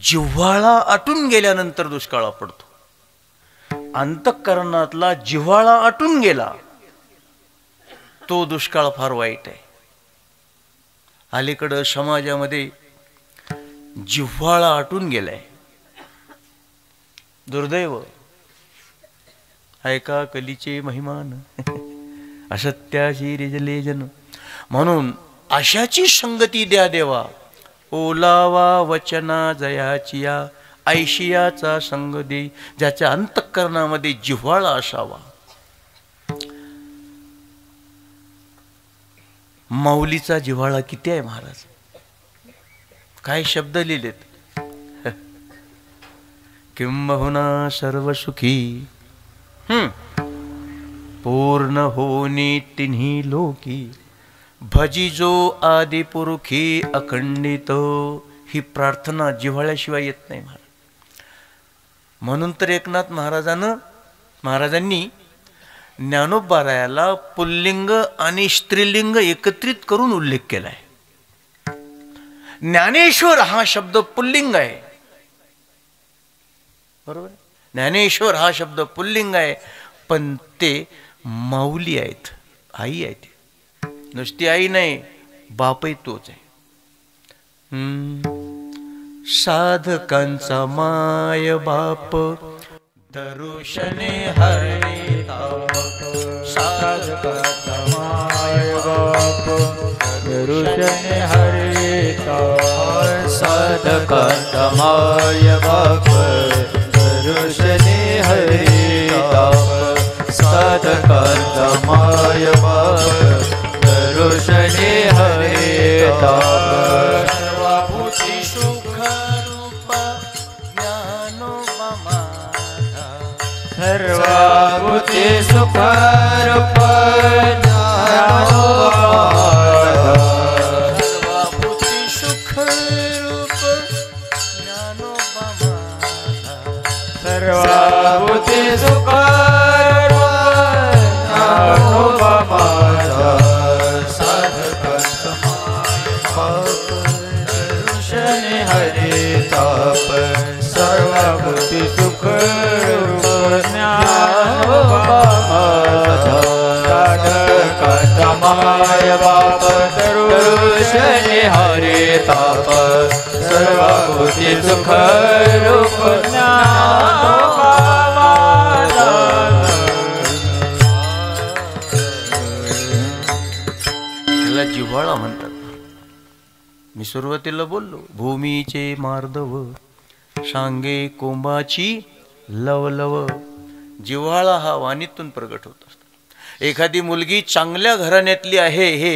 जिव्हाळा आटून गेल्यानंतर दुष्काळ पडतो. अंतःकरणातला जिव्हाळा आटून गेला तो दुष्काळ फार वाईट आहे. अलीकडं समाजामध्ये जिव्हाळा आटून गेलाय. दुर्दैव. ऐका कलीचे महिमान असत्याची रिजले जन. म्हणून अशाची संगती द्या देवा. ओलावा वचना जयाचिया. ऐशियाचा संग दे, ज्याच्या अंतःकरणामध्ये जिव्हाळा असावा. माऊलीचा जिव्हाळा किती आहे महाराज? काय शब्द लिहिलेत. किंबहुना सर्व सुखी पूर्ण होनी तिन्ही लोकी भजिजो आदि पुरुखी अखंडित. ही प्रार्थना जिव्हाळ्याशिवाय येत नाही महाराज. म्हणून तर एकनाथ महाराजांनी ज्ञानोबारायाला पुल्लिंग आणि स्त्रीलिंग एकत्रित करून उल्लेख केलाय. ज्ञानेश्वर हा शब्द पुल्लिंग आहे, बरोबर. ज्ञानेश्वर हा शब्द पुल्लिंग आहे, पण ते माऊली आहेत, आई आहे. ते नुसती आई नाही, बापही तोच आहे. साधकांचा माय बाप दरुशने हरे ताप. साधकांचा माय बाप दरुशने हरे ताप. साधकांचा माय बाप दरुशने हरे ताप. साधकांचा माय बाप दरुशने हरे ताप. सर्वभूती सुख रूप ज्ञानोबा माझा. सर्वभूती सुख रूप ज्ञानोबा माझा. सर्वभूती सुख रूप ज्ञानोबा माझा. सर्वभूती सुख रूप ज्ञानोबा माझा. साधकांचा बाप दरुशने हरे ताप. सर्वभूती सुख रूप ज्ञानोबा माझा. साधकांचा माय बाप दरुशने दर्शने हरे ताप सर्वभूती सुख रूप त्याला जिव्हाळा म्हणतात. मी सुरुवातीला बोललो, भूमीचे मार्दव सांगे कोंबाची लवलव. जिव्हाळा हा वाणीतून प्रगट होत असतो. एखादी मुलगी चांगल्या घराण्यातली आहे हे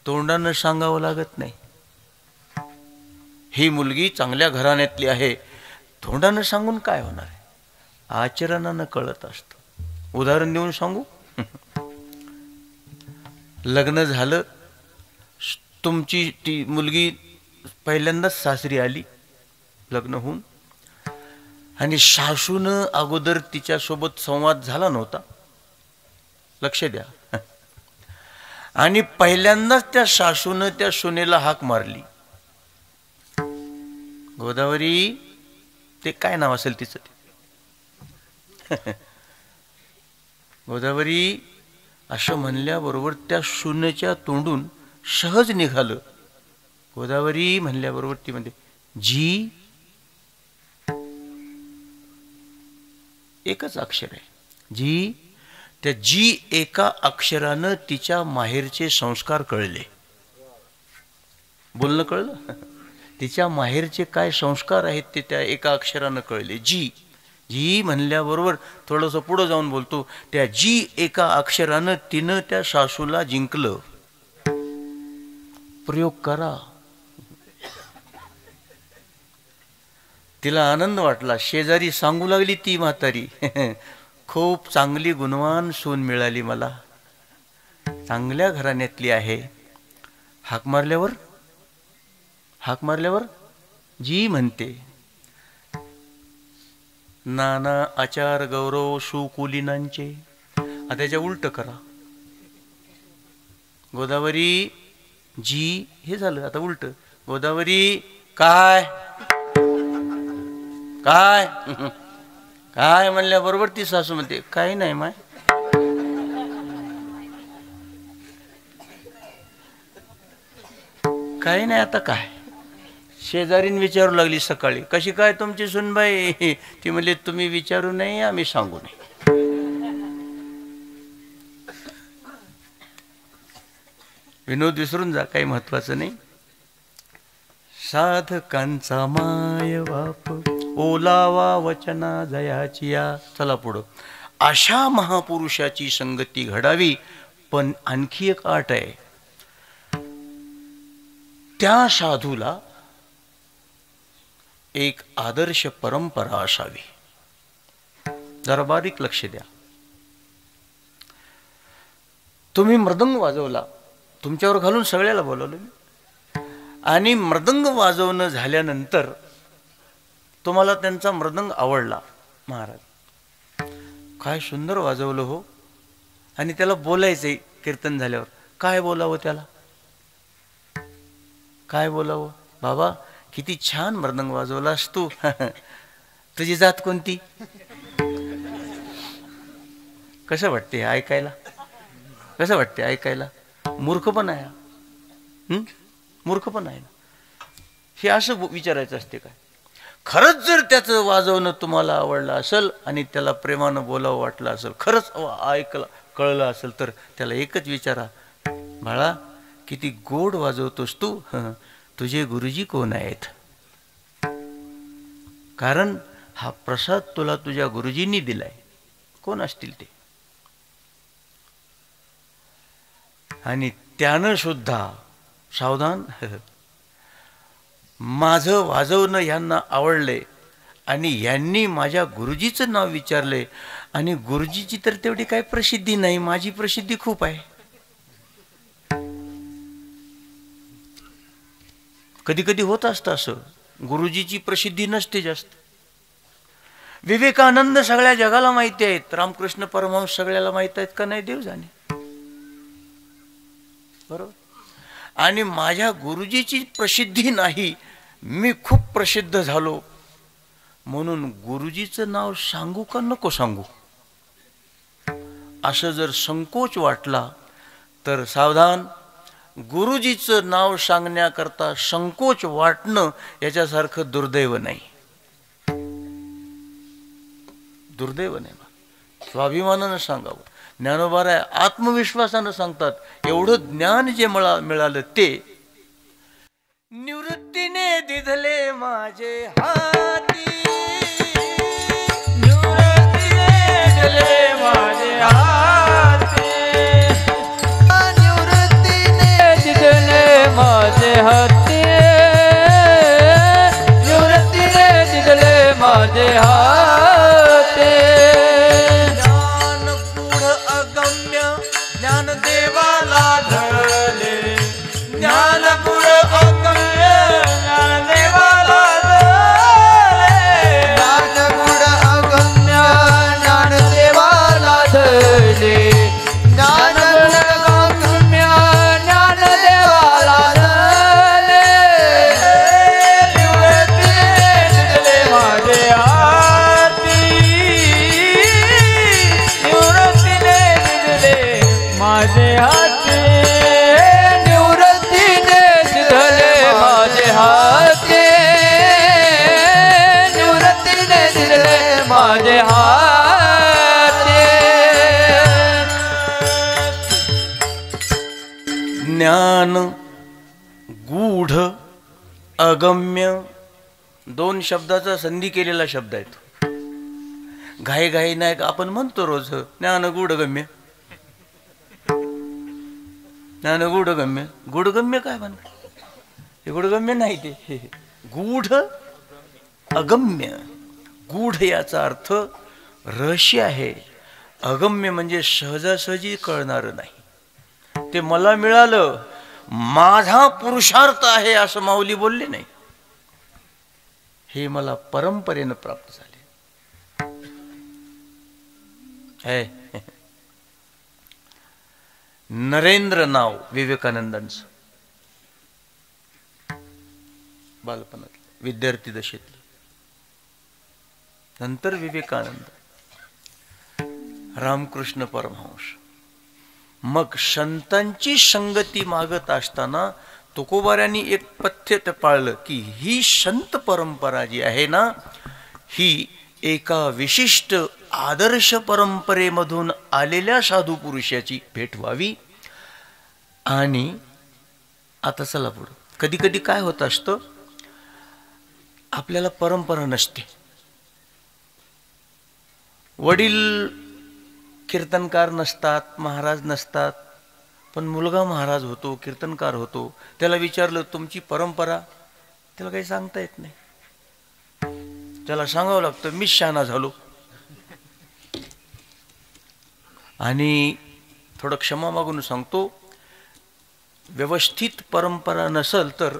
तोंडानं सांगावं लागत नाही. ही मुलगी चांगल्या घराण्यातली आहे तोंडानं सांगून काय होणार आहे, आचरणानं कळत असतं. उदाहरण देऊन सांगू. लग्न झालं, तुमची ती मुलगी पहिल्यांदाच सासरी आली लग्न होऊन, आणि सासूनं अगोदर तिच्यासोबत संवाद झाला नव्हता, लक्ष द्या. आणि पहिल्यांदाच त्या सासूनं त्या सुनेला हाक मारली, गोदावरी, ते काय नाव असेल तिचं ते, गोदावरी असं म्हणल्याबरोबर त्या सुनेच्या तोंडून सहज निघालं, गोदावरी म्हणल्याबरोबर ती म्हणते जी. एकच अक्षर आहे जी. त्या जी एका अक्षरानं तिच्या माहेरचे संस्कार कळले. बोलणं कळलं, तिच्या माहेरचे काय संस्कार आहेत ते त्या एका अक्षरानं कळले. जी. जी म्हणल्याबरोबर थोडंसं पुढं जाऊन बोलतो, त्या जी एका अक्षरानं तिनं त्या सासूला जिंकलं. प्रयोग करा. तिला आनंद वाटला. शेजारी सांगू लागली ती म्हातारी, खूप चांगली गुणवान सून मिळाली मला, चांगल्या घराण्यातली आहे. हाक मारल्यावर जी म्हणते. नाना आचार गौरव सुकुलीनांचे. आता त्याच्या उलट करा. गोदावरी जी हे झालं, आता उलट. गोदावरी काय काय काय म्हणल्याबरोबर ती सासू म्हणते काही नाही माय. काही नाही. आता काय. शेजारीन विचारू लागली सकाळी, कशी काय तुमची सुनबाई. ती म्हणली तुम्ही विचारू नये, आम्ही सांगू नये. विनोद विसरून जा, काही महत्वाचं नाही. साधकांचा माय बाप ओलावा वचना जयाचिया. चला पुढं. अशा महापुरुषाची संगती घडावी, पण आणखी एक अट आहे, त्या साधूला एक आदर्श परंपरा असावी. जरा बारीक लक्ष द्या. तुम्ही मृदंग वाजवला, तुमच्यावर घालून सगळ्याला बोलवलं, आणि मृदंग वाजवणं झाल्यानंतर तुम्हाला त्यांचा मृदंग आवडला. महाराज काय सुंदर वाजवलं हो. आणि त्याला बोलायचंय कीर्तन झाल्यावर. काय बोलावं त्याला, काय बोलावं. बाबा किती छान मृदंग वाजवलास तू. तुझी जात कोणती. कसं वाटते ऐकायला, कसं वाटते ऐकायला. मूर्ख पण आहे, मूर्ख पण आहे ना. हे असं विचारायचं असते काय. खरंच जर त्याचं वाजवणं तुम्हाला आवडलं असेल आणि त्याला प्रेमानं बोलावं वाटलं असेल, खरंच ऐकलं कळलं असेल, तर त्याला एकच विचारा, बाळा किती गोड वाजवतोस तू, तुझे गुरुजी कोण आहेत. कारण हा प्रसाद तुला तुझ्या गुरुजींनी दिलाय. कोण असतील ते. आणि त्यानं सुद्धा सावधान, माझं वाजवणं यांना आवडले आणि यांनी माझ्या गुरुजीचं नाव विचारले, आणि गुरुजीची तर तेवढी काही प्रसिद्धी नाही, माझी प्रसिद्धी खूप आहे. कधी कधी होत असतं असं, गुरुजीची प्रसिद्धी नसते जास्त. विवेकानंद सगळ्या जगाला माहिती आहेत, रामकृष्ण परमहंस सगळ्याला माहित आहेत का नाही देव जाणे. बरोबर. आणि माझ्या गुरुजीची प्रसिद्धी नाही, मी खूप प्रसिद्ध झालो म्हणून गुरुजीचं नाव सांगू का नको सांगू, असं जर संकोच वाटला तर सावधान. गुरुजीचं नाव सांगण्याकरता संकोच वाटणं याच्यासारखं दुर्दैव नाही. दुर्दैव नाही. स्वाभिमानानं सांगावं. ज्ञानोबाराय आत्मविश्वासानं सांगतात, एवढं ज्ञान जे मिळालं ते निवृत्तीने दिधले माझे हाती, निवृत्तीने दिधले माझे हाती, निवृत्तीने दिधले माझे हाती, निवृत्तीने दिधले माझे हाती. ज्ञान गूढ अगम्य ज्ञानदेवाला धरले, ज्ञान गुण अगम्य ज्ञानदेवाला धरले, ज्ञान गुण अगम्य ज्ञानदेवाला धरले, ज्ञान गुण अगम्य ज्ञानदेवाला धरले. निवृत्तीने दिधले माझे हाती, निवृत्तीने दिधले माझे हाती, निवृत्तीने दिधले माझे हाती, निवृत्तीने दिधले माझे हाती. ज्ञान गूढ अगम्य दोन शब्दाचा संधी केलेला शब्द आहे तो. घाई घाई नाही का आपण म्हणतो रोज ज्ञान गूढगम्य, ज्ञान गूढगम्य. गूढगम्य काय म्हण, हे गूढगम्य नाही, ते गूढ अगम्य. गूढ याचा अर्थ रहस्य आहे, अगम्य म्हणजे सहजासहजी कळणारं नाही. ते मला मिळालं, माझा पुरुषार्थ आहे असं माऊली बोलले नाही. हे मला परंपरेनं प्राप्त झाले. नरेंद्र नाव विवेकानंदांचं, बालपणातलं, विद्यार्थी दशेतलं. नंतर विवेकानंद, रामकृष्ण परमहंस. मग संतांची संगती मागत असताना तुकोबाऱ्यांनी एक पथ्य पाळलं की ही संत परंपरा जी आहे ना, ही एका विशिष्ट आदर्श परंपरेमधून आलेल्या साधू पुरुषाची भेट व्हावी. आणि आता चला पुढं. कधी कधी काय होत असतं, आपल्याला परंपरा नसते. वडील कीर्तनकार नसतात, महाराज नसतात, पण मुलगा महाराज होतो, कीर्तनकार होतो. त्याला विचारलं तुमची परंपरा, त्याला काही सांगता येत नाही. त्याला सांगावं लागतं मीच शहाणा झालो. आणि थोडं क्षमा मागून सांगतो, व्यवस्थित परंपरा नसल तर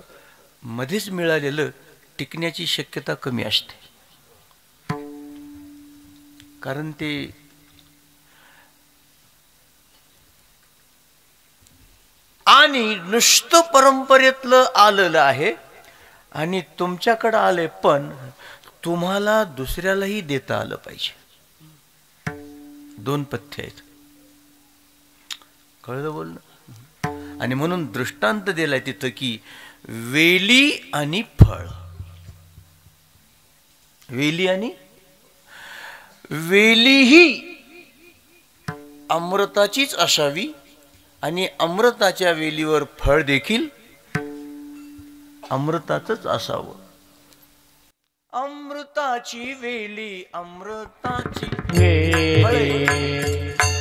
मध्येच मिळालेलं टिकण्याची शक्यता कमी असते. कारण ते आणि नुसतं परंपरेतलं आलेलं आहे आणि तुमच्याकडं आले, पण तुम्हाला दुसऱ्यालाही देता आलं पाहिजे. दोन पथ्य आहेत. कळलं बोलणं. आणि म्हणून दृष्टांत दिलाय तिथं की वेली आणि फळ. वेली आणि वेलीही अमृताचीच असावी आणि अमृताच्या वेलीवर फळ देखील अमृताचंच असावं. अमृताची वेली अमृताची वेली,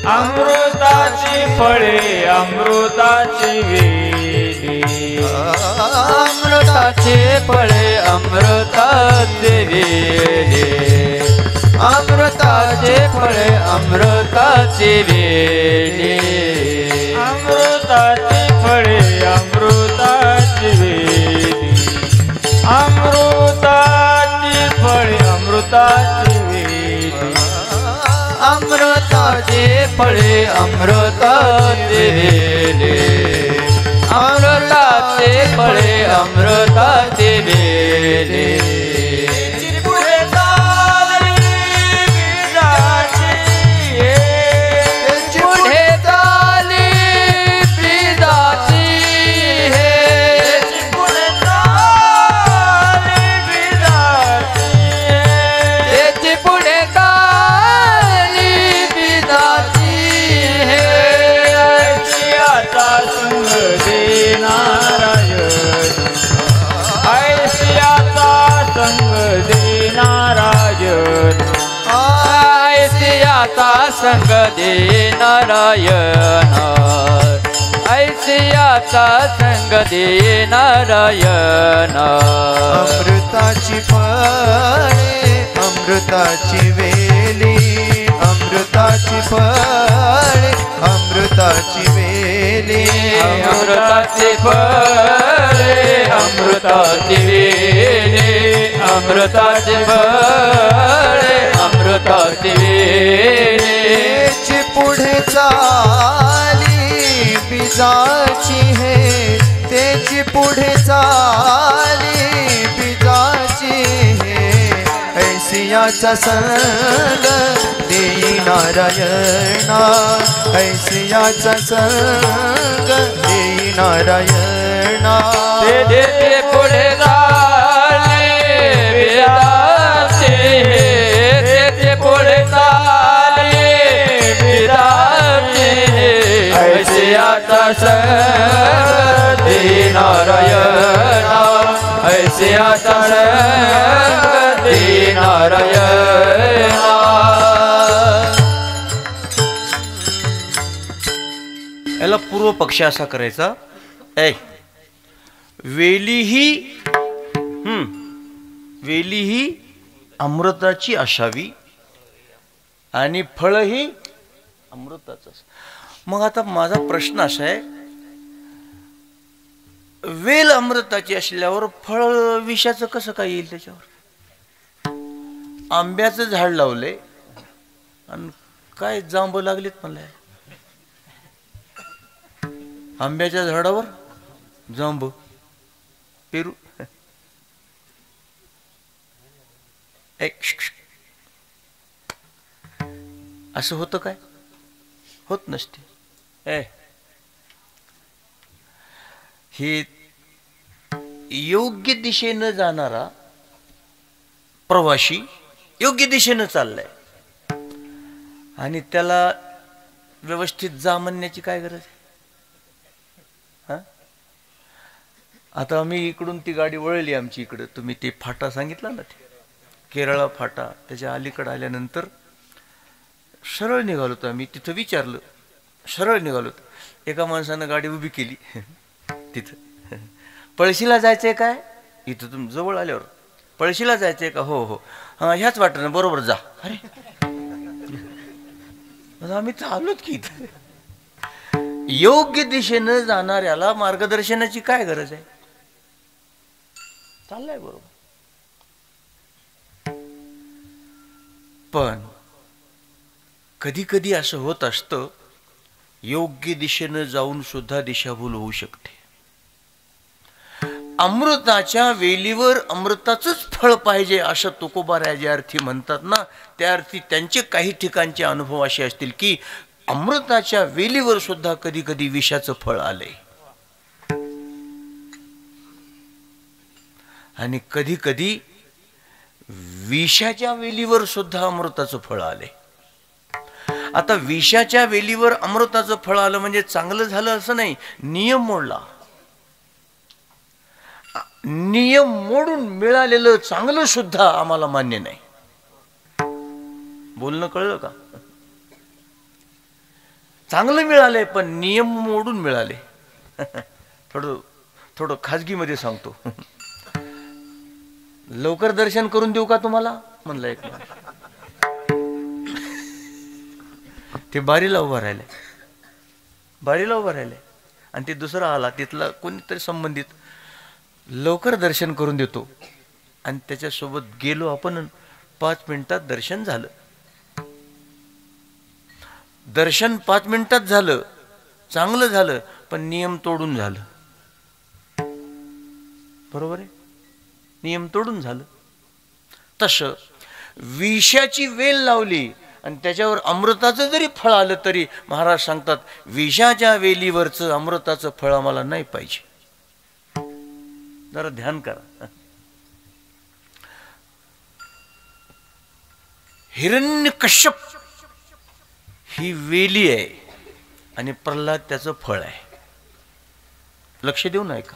अमृताची फळे अमृताची वेली, अमृताचे फळे अमृताचे वेली, अमृताचे फळे अमृताचे वेली, अमृताचे फळे अमृताचे वेली, अमृताचे फळे अमृताचे वेली, अमृताचे फळे अमृताचे वेली, अमृताचे फळे अमृताचे वेली. पुढे चालली पिजाची, पुढे चालली पिजाची, संग दे नारायण ऐसियाचा संग दे नारायण अमृताची फळे अमृताची वेली अमृताची फळे अमृताची वेली अमृताची फळे अमृताची वेली अमृताची फळे अमृताची वेली तेची पुढे चाली बीजाची हे तेची पुढे चाली बीजाची हे ऐसियाचा संग देई नारायणा ऐसियाचा संग देई नारायणा ते पुढे चाले विराचे ते पुढे चाले विराचे ऐसियाचा संग देई नारायणा ऐसियाचा संग देई नारायणा याला पूर्व पक्ष असा करायचा वेली ही अमृताची असावी आणि फळ ही अमृताच. मग आता माझा प्रश्न असा आहे, वेल अमृताची असल्यावर फळ विषाचं कसं काय येईल त्याच्यावर? आंब्याचं झाड लावले आणि काय जांब लागलीत मला. आंब्याच्या झाडावर जांब पेरू असं होतं काय? होत नसते. हे योग्य दिशेनं जाणारा प्रवासी योग्य दिशेनं चाललाय आणि त्याला व्यवस्थित जा म्हणण्याची काय गरज आहे? आता आम्ही इकडून ती गाडी वळली आमची इकडं, तुम्ही ते फाटा सांगितला ना, ते केरळा फाटा, त्याच्या अलीकडे आल्यानंतर सरळ निघालो आम्ही. तिथं विचारलं, सरळ निघालो. एका माणसानं गाडी उभी केली तिथं. पळशीला जायचंय काय? इथं तुम्ही जवळ आल्यावर पळशीला जायचंय का? हो हो हा ह्याच वाटेनं बरोबर जा. अरे आम्ही चाललोच की इथं. योग्य दिशेनं जाणाऱ्याला मार्गदर्शनाची काय गरज आहे? चाललंय बरोबर. पण कधी कधी असं होत असतं, योग्य दिशेनं जाऊन सुद्धा दिशाभूल होऊ शकते. अमृताच्या वेलीवर अमृताचंच फळ पाहिजे असं तुकोबाराय ज्या अर्थी म्हणतात ना, त्या अर्थी त्यांचे काही ठिकाणचे अनुभव असे असतील की अमृताच्या वेलीवर सुद्धा कधी कधी विषाचं फळ आले आणि कधी कधी विषाच्या वेलीवर सुद्धा अमृताचं फळ आले. आता विषाच्या वेलीवर अमृताचं फळ आलं म्हणजे चांगलं झालं असं नाही, नियम मोडला. नियम मोडून मिळालेलं चांगलं सुद्धा आम्हाला मान्य नाही. बोलणं कळलं का? चांगलं मिळालंय पण नियम मोडून मिळाले. थोडं खाजगीमध्ये सांगतो. लवकर दर्शन करून देऊ का तुम्हाला म्हणलं एक माणूस. ते बारीला उभा राहिले आणि ते दुसरा आला तिथला कोणीतरी संबंधित, लवकर दर्शन करून देतो. आणि त्याच्यासोबत गेलो आपण. 5 मिनिटात दर्शन झालं. दर्शन 5 मिनिटात झालं, चांगलं झालं, पण नियम तोडून झालं. बरोबर आहे, नियम तोडून झालं. तसं विषाची वेल लावली आणि त्याच्यावर अमृताचं जरी फळ आलं तरी महाराज सांगतात विषाच्या वेलीवरचं अमृताचं फळ आम्हाला नाही पाहिजे. जरा ध्यान करा. हिरण्यकश्यप ही वेली आहे आणि प्रल्हाद त्याचं फळ आहे. लक्ष देऊन ऐका.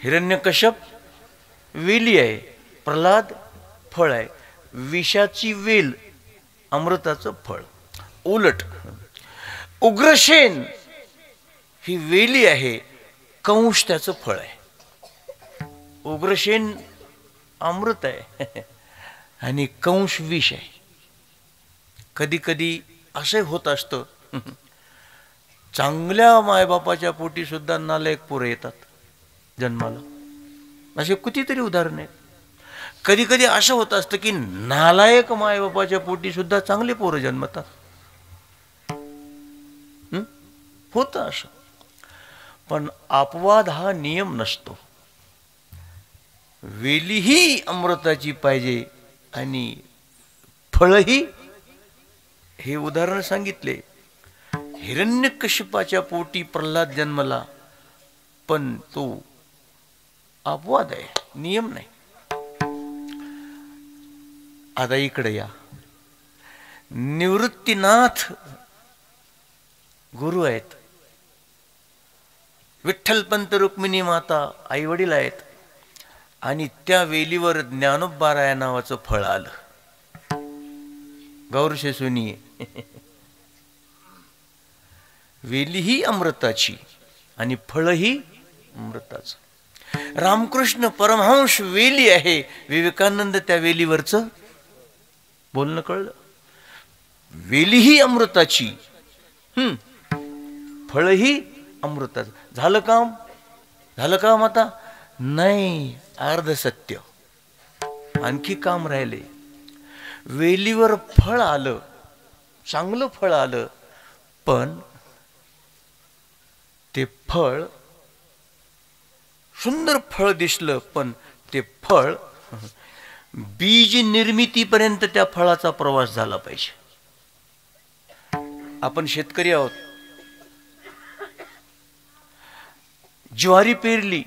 हिरण्यकश्यप वेली आहे, प्रल्हाद फळ आहे. विषाची वेल अमृताचं फळ. उलट उग्रसेन ही वेली आहे, कंस त्याचं फळ आहे. उग्रसेन अमृत आहे आणि कंस विष आहे. कधी कधी असे होत असतं, चांगल्या मायबापाच्या पोटी सुद्धा नालायक पोरं येतात जन्माला. असे कितीतरी उदाहरण आहेत. कधी कधी असं होत असतं की नालायक मायबापाच्या पोटी सुद्धा चांगले पोरं जन्मतात. होतं असं. पण अपवाद हा नियम नसतो. वेलीही अमृताची पाहिजे आणि फळही. हे उदाहरण सांगितले. हिरण्यकशिपाच्या पोटी प्रल्हाद जन्मला, पण तो अपवाद आहे, नियम नाही. आता इकडे या. निवृत्तीनाथ गुरु आहेत, विठ्ठलपंत रुक्मिणी माता आई वडील आहेत, आणि त्या वेलीवर ज्ञानोबाराया नावाचं फळ आलं. गौरशेसुनी वेली ही अमृताची आणि फळही अमृताचं. रामकृष्ण परमहंस वेली आहे, विवेकानंद त्या वेलीवरचं बोलणं कळलं. वेली ही अमृताची, फळही अमृताचं. झालं काम? झालं काम आता? नाही, अर्ध सत्य. आणखी काम राहिले. वेलीवर फळ आलं, चांगलं फळ आलं, पण ते फळ सुंदर फळ दिसलं, पण ते फळ बीज निर्मितीपर्यंत त्या फळाचा प्रवास झाला पाहिजे. आपण शेतकरी आहोत. ज्वारी पेरली,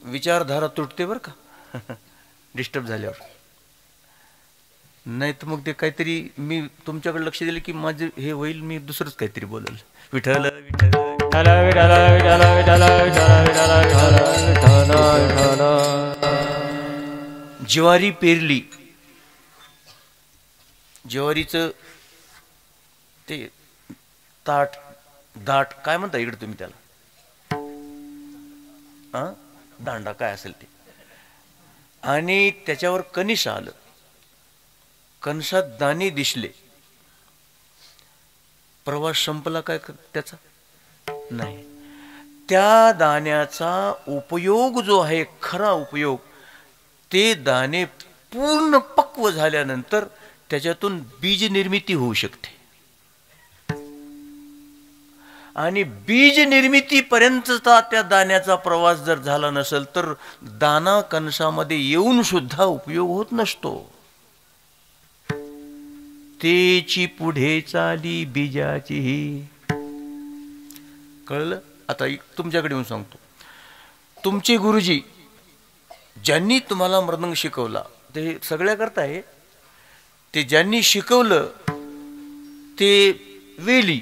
विचारधारा तुटते बरं का डिस्टर्ब झाल्यावर. नाही तर मग ते काहीतरी मी तुमच्याकडे लक्ष दिलं की माझं हे होईल, मी दुसरंच काहीतरी बोलल. विठ्ठल विठ्ठल ज्वारी पेरली. ज्वारीचं ते ताट दाट काय म्हणता इकडे तुम्ही त्याला, दांडा काय असेल ते, आणि त्याच्यावर कणिस आलं. कणसात दाणे दिसले. प्रवास संपला काय त्याचा? नाही. त्या दाण्याचा उपयोग जो आहे, खरा उपयोग, ते दाणे पूर्ण पक्व झाल्यानंतर त्याच्यातून बीज निर्मिती होऊ शकते. आणि बीज निर्मितीपर्यंतचा त्या दाण्याचा प्रवास जर झाला नसेल तर दाना कणसामध्ये येऊन सुद्धा उपयोग होत नसतो. तेची पुढे चाली बीजाचीही. कळलं? आता तुमच्याकडे येऊन सांगतो. तुमचे गुरुजी ज्यांनी तुम्हाला मृदंग शिकवला, ते सगळ्या करता आहे, ते ज्यांनी शिकवलं ते वेली,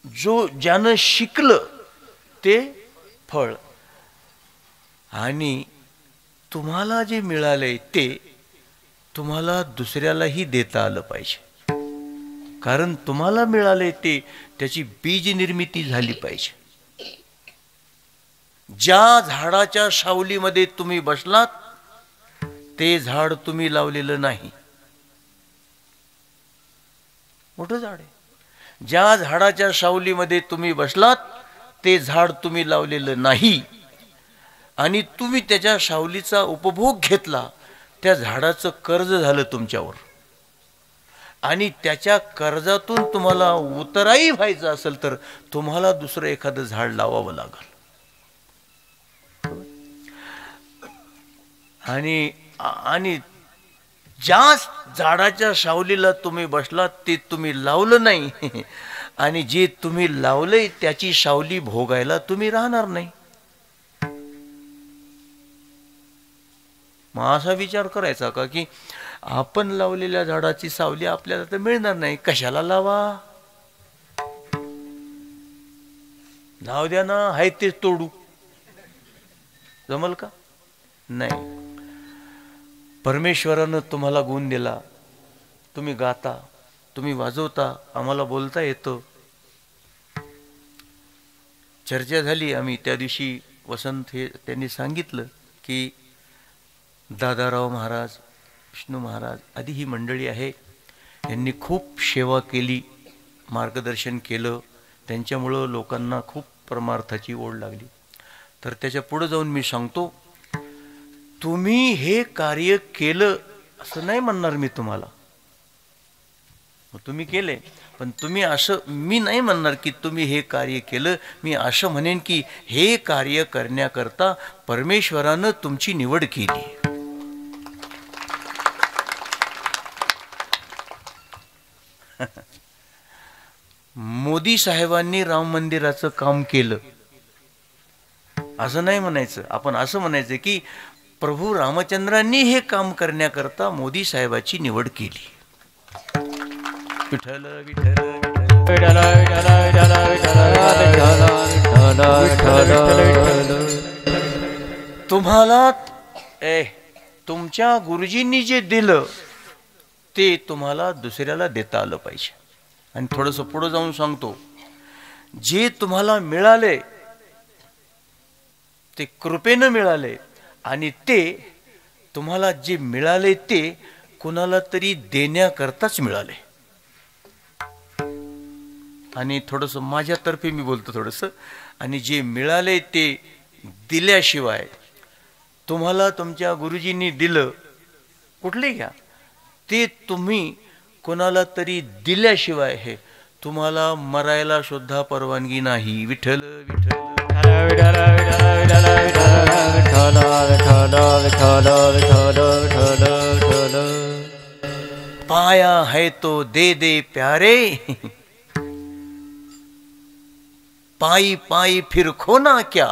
जो ज्यानं शिकलं ते फळ, आणि तुम्हाला जे मिळालंय ते तुम्हाला दुसऱ्यालाही देता आलं पाहिजे. कारण तुम्हाला मिळालंय ते त्याची बीज निर्मिती झाली पाहिजे. ज्या झाडाच्या सावलीमध्ये तुम्ही बसलात ते झाड तुम्ही लावलेलं नाही. मोठं झाड आहे. ज्या झाडाच्या सावलीमध्ये तुम्ही बसलात ते झाड तुम्ही लावलेलं नाही, आणि तुम्ही त्याच्या सावलीचा उपभोग घेतला, त्या झाडाचं कर्ज झालं तुमच्यावर, आणि त्याच्या कर्जातून तुम्हाला उतराई व्हायचं असेल तर तुम्हाला दुसरं एखादं झाड लावावं लागल. आणि ज्या झाडाच्या सावलीला तुम्ही बसलात ते तुम्ही लावलं नाही, आणि जे तुम्ही लावलंय त्याची सावली भोगायला तुम्ही राहणार नाही. मग असा विचार करायचा का की आपण लावलेल्या झाडाची सावली आपल्याला तर मिळणार नाही, कशाला लावा, नाव द्या ना, हाय तेच तोडू, जमल का? नाही. परमेश्वरानं तुम्हाला गुण दिला, तुम्ही गाता, तुम्ही वाजवता, आम्हाला बोलता येतं. चर्चा झाली. आम्ही त्या दिवशी वसंत हे त्यांनी सांगितलं की दादाराव महाराज, विष्णू महाराज आदी ही मंडळी आहे, यांनी खूप सेवा केली, मार्गदर्शन केलं, त्यांच्यामुळं लोकांना खूप परमार्थाची ओढ लागली. तर त्याच्या पुढे जाऊन मी सांगतो, तुम्ही हे कार्य केलं असं नाही म्हणणार मी तुम्हाला, तुम्ही केले, पण तुम्ही असं मी नाही म्हणणार की तुम्ही हे कार्य केलं. मी असं म्हणेन की हे कार्य करण्याकरता परमेश्वरानं तुमची निवड केली. मोदी साहेबांनी राम मंदिराचं काम केलं असं नाही म्हणायचं. आपण असं म्हणायचं की प्रभू रामचंद्रांनी हे काम करण्याकरता मोदी साहेबाची निवड केली. विठ्ठल विठ्ठल विठ्ठल तुम्हाला तुमच्या गुरुजींनी जे दिलं ते तुम्हाला दुसऱ्याला देता आलं पाहिजे. आणि थोडंसं पुढं जाऊन सांगतो, जे तुम्हाला मिळाले ते कृपेनं मिळाले, आणि ते तुम्हाला जे मिळाले ते कुणाला तरी देण्याकरताच मिळाले. आणि थोडंसं माझ्यातर्फे मी बोलतो थोडंसं, आणि जे मिळाले ते दिल्याशिवाय, तुम्हाला तुमच्या गुरुजींनी दिलं कुठले घ्या, ते तुम्ही कोणाला तरी दिल्याशिवाय हे तुम्हाला मरायला सुद्धा परवानगी नाही. विठ्ठल विठ्ठल पाया है तो दे दे प्यारे, पाई पाई फिर खोना क्या.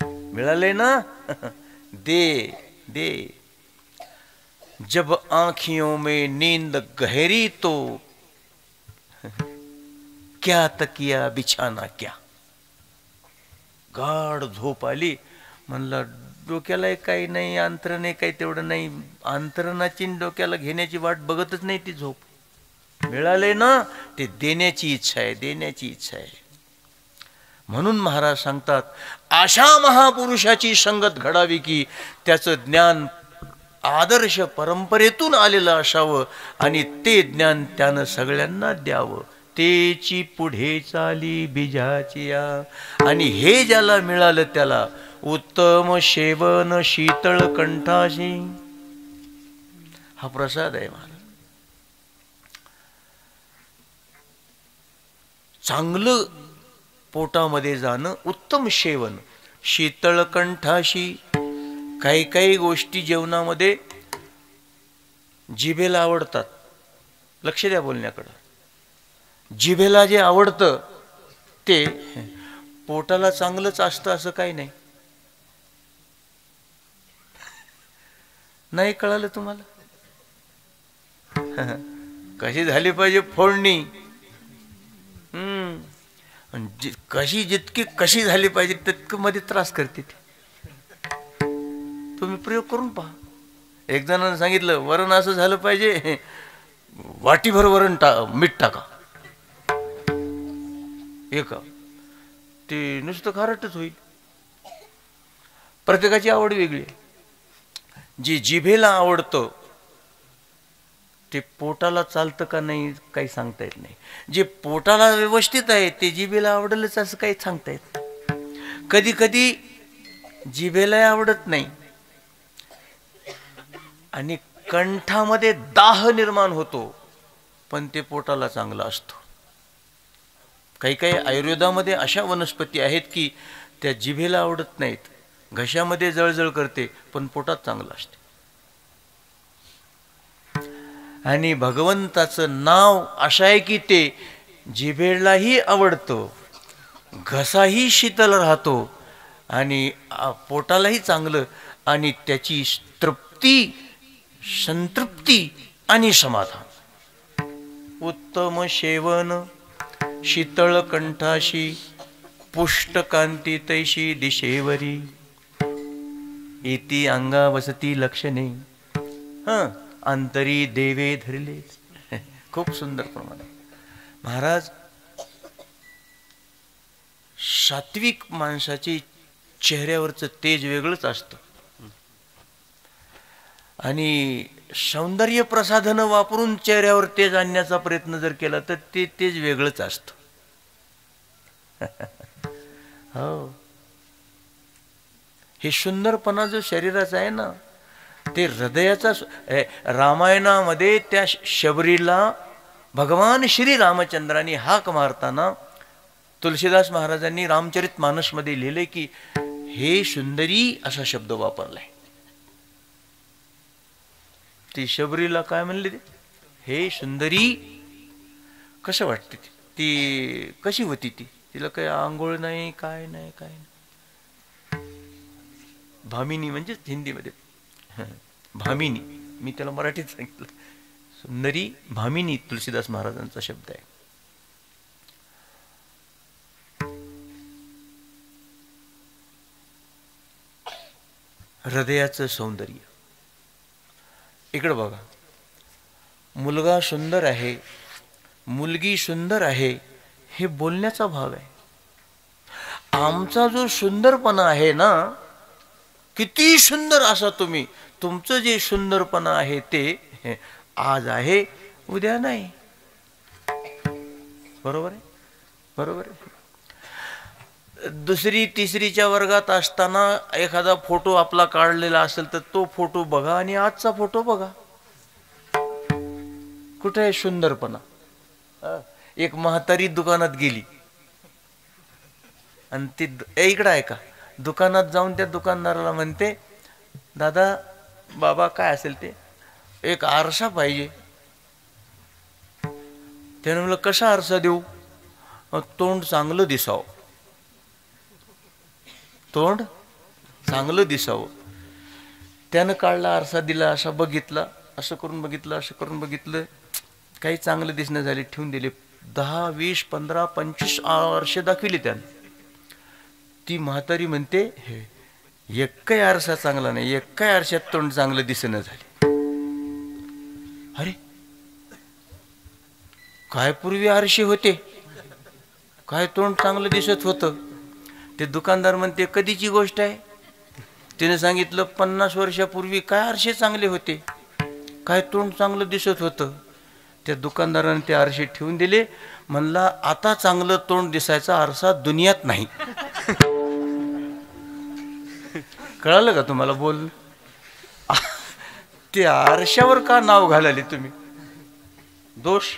मिळाले ना, दे दे. जब आंखियों में नींद गहरी तो क्या तकिया बिछाना क्या. गाढ झोप आली, म्हणलं डोक्याला काही नाही, अंतरण काही तेवढं नाही, अंतरणाची डोक्याला घेण्याची वाट बघतच नाही ती झोप. मिळाले ना, ते देण्याची इच्छा आहे, देण्याची इच्छा आहे. म्हणून महाराज सांगतात, अशा महापुरुषाची संगत घडावी की त्याचं ज्ञान आदर्श परंपरेतून आलेलं असावं, आणि ते ज्ञान त्यानं सगळ्यांना द्यावं. तेची पुढे चाली बीजाची या. आणि हे ज्याला मिळालं त्याला उत्तम सेवन शीतळ कंठाशी. हा प्रसाद आहे महाराज. चांगलं पोटामध्ये जाणं, उत्तम सेवन, शीतळ कंठाशी. काही काही गोष्टी जेवणामध्ये जिभेला आवडतात. लक्ष द्या बोलण्याकडं. जिभेला जे आवडतं ते पोटाला चांगलंच असतं असं काही नाही. नाही कळालं तुम्हाला? कशी झाली पाहिजे फोडणी, कशी झाली पाहिजे तितकं मध्ये त्रास करते ती. तुम्ही प्रयोग करून पहा. एक जणांना सांगितलं वरण असं झालं पाहिजे, वाटीभर वरण मीठ टाका. एका ते नुसतं खारटच होईल. प्रत्येकाची आवड वेगळी आहे. जे जिभेला आवडतं ते पोटाला चालतं का नाही काही सांगता येत नाही. जे पोटाला व्यवस्थित आहे ते जिभेला आवडलंच असं काही सांगता येत नाही. कधी कधी जिभेला आवडत नाही आणि कंठामध्ये दाह निर्माण होतो, पण ते पोटाला चांगलं असतं. काही काही आयुर्वेदामध्ये अशा वनस्पती आहेत की त्या जिभेला आवडत नाहीत, घशामध्ये जळजळ करते, पण पोटात चांगलं असते. आणि भगवंताचं नाव असं आहे की ते जिभेलाही आवडतं, घसाही शीतल राहतो आणि पोटालाही चांगलं, आणि त्याची तृप्ती, संतृप्ती आणि समाधान. उत्तम सेवन शीतळ कंठाशी, पुष्ट कांती तैशी दिशेवरी. इति अंगा वसती लक्षणे अंतरी देवे धरले. खूप सुंदर प्रमाण आहे. महाराज, सात्विक माणसाची चेहऱ्यावरचं तेज वेगळंच असतं आणि सौंदर्य प्रसाधनं वापरून चेहऱ्यावर तेज आणण्याचा प्रयत्न जर केला तर ते तेज वेगळंच असतं. हो, हे सुंदरपणा जो शरीराचा आहे ना, ते हृदयाचा. रामायणामध्ये त्या शबरीला भगवान श्री रामचंद्रांनी हाक मारताना तुलसीदास महाराजांनी रामचरित मानसमध्ये लिहिले की हे सुंदरी असा शब्द वापरलाय. ती शबरीला काय म्हणले ते, हे सुंदरी. कसं वाटते ती कशी होती ती? तिला काही आंघोळ नाही, काय नाही, काय नाही. भामिनी म्हणजे हिंदीमध्ये भामिनी, मी त्याला मराठीत सांगितलं. सुंदरी भामिनी तुलसीदास महाराजांचा शब्द आहे. हृदयाचं सौंदर्य. इकडं बघा, मुलगा सुंदर आहे, मुलगी सुंदर आहे, हे बोलण्याचा भाव आहे. आमचा जो सुंदरपणा आहे ना, किती सुंदर असा तुम्ही, तुमचं जे सुंदरपणा आहे ते आज आहे, उद्या नाही. बरोबर आहे, बरोबर आहे. दुसरी तिसरीच्या वर्गात असताना एखादा फोटो आपला काढलेला असेल तर तो फोटो बघा आणि आजचा फोटो बघा, कुठे आहे सुंदरपणा? एक म्हातारी दुकानात गेली आणि ती इकडं आहे का, दुकानात जाऊन त्या दुकानदाराला म्हणते, दादा बाबा काय असेल ते, एक आरसा पाहिजे. त्याने म्हणलं कसा आरसा देऊ? तोंड चांगलं दिसावं, तोंड चांगलं दिसावं. त्यानं काढला आरसा, दिला, असा बघितला, असं करून बघितलं, असं करून बघितलं, काही चांगलं दिसणं झाले, ठेवून दिले. 10, 20, 15, 25 आरसे दाखविले त्यानं. ती म्हातारी म्हणते, एक काही आरसा चांगला नाही, एक काही आरशात तोंड चांगलं दिसणं झाले. अरे काय पूर्वी आरसे होते, काय तोंड चांगलं दिसत होतं. ते दुकानदार म्हणते, कधीची गोष्ट आहे? तिने सांगितलं 50 वर्षापूर्वी काय आरसे चांगले होते, काय तोंड चांगलं दिसत होतं. त्या दुकानदाराने ते आरसे ठेवून दिले. म्हणला, आता चांगलं तोंड दिसायचा आरसा दुनियात नाही. कळालं का तुम्हाला? बोल, ते आरशावर का नाव घालाले तुम्ही? दोष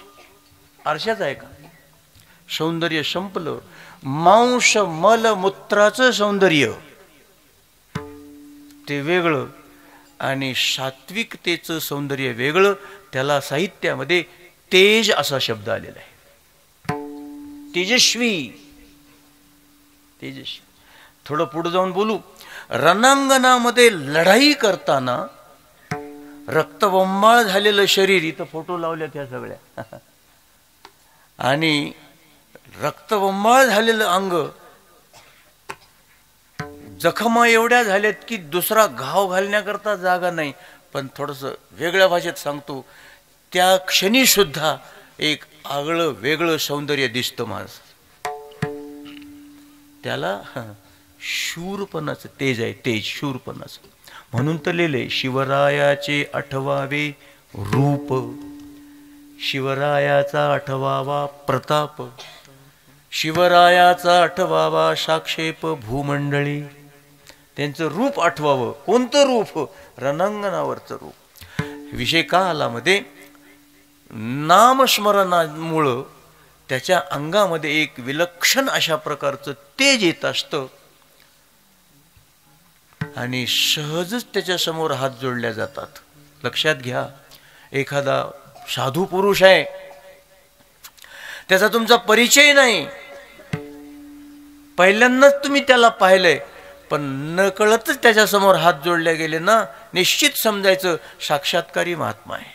आरशाचा आहे का? सौंदर्य संपलं. मांस मल मूत्राचं सौंदर्य ते वेगळं आणि सात्विकतेचं सौंदर्य वेगळं. त्याला साहित्यामध्ये तेज असा शब्द आलेला आहे. तेजस्वी, तेजस्वी. थोडं पुढे जाऊन बोलू. रणांगणामध्ये लढाई करताना रक्तबंबाळ झालेलं शरीर, इथं फोटो लावल्यात ह्या सगळ्या, आणि रक्तबंबाळ झालेलं अंग, जखमा एवढ्या झाल्यात की दुसरा घाव घालण्याकरता जागा नाही. पण थोडंसं वेगळ्या भाषेत सांगतो, त्या क्षणी सुद्धा एक आगळं वेगळं सौंदर्य दिसतं माणसाचं. त्याला शूरपणाचं तेज आहे, तेज शूरपणाचं. म्हणून तर लिहिले, शिवरायाचे 8वावे रूप, शिवरायाचा 8वावा प्रताप, शिवरायाचा 8वावा साक्षेप भूमंडळी. त्यांचं रूप 8वावं. कोणतं रूप? रणांगणावरचं रूप. विषय का आला मध्ये? नामस्मरणामुळं त्याच्या अंगामध्ये एक विलक्षण अशा प्रकारचं तेज येत असतं आणि सहजच त्याच्या समोर हात जोडल्या जातात. लक्षात घ्या, एखादा साधू पुरुष आहे, त्याचा तुमचा परिचय नाही, पहिल्यांदाच तुम्ही त्याला पाहिलंय, पण नकळतच त्याच्या समोर हात जोडले गेले ना, निश्चित समजायचं साक्षात्कारी महात्मा आहे.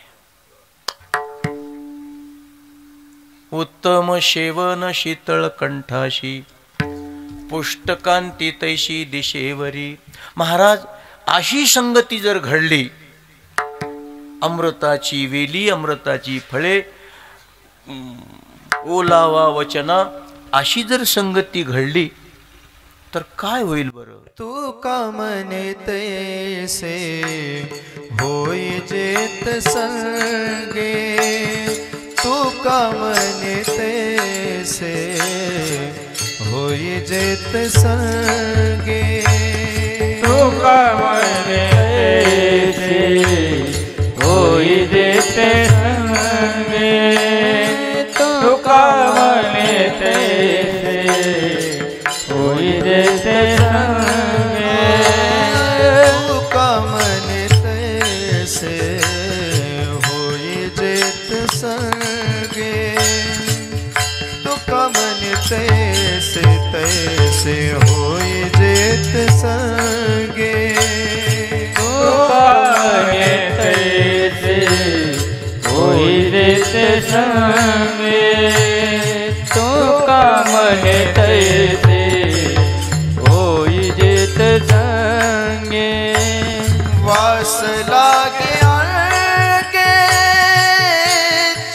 उत्तम शेवन शीतळ कंठाशी, पुष्टकांती तैशी दिशेवरी. महाराज, अशी संगती जर घडली अमृताची वेली, अमृताची फळे, ओलावा वचना अशी जर संगती घडली तर काय होईल बरं? तू का म्हणे तैसे होई जेत संगे, तू का म्हणे तैसे होई जेत संगे, तू का म्हणे तैसे होई जेत संगे, तू का म्हणे तैसे होई जेत संगे, तू का म्हणे तैसे होई जेत संगे, तू का म्हणे तैसे तैसे होई जेत संगे, तू का म्हणे तैसे होई जेत संगे, तू का म्हणे तैसे होई जेत संगे, वास लागे अंगे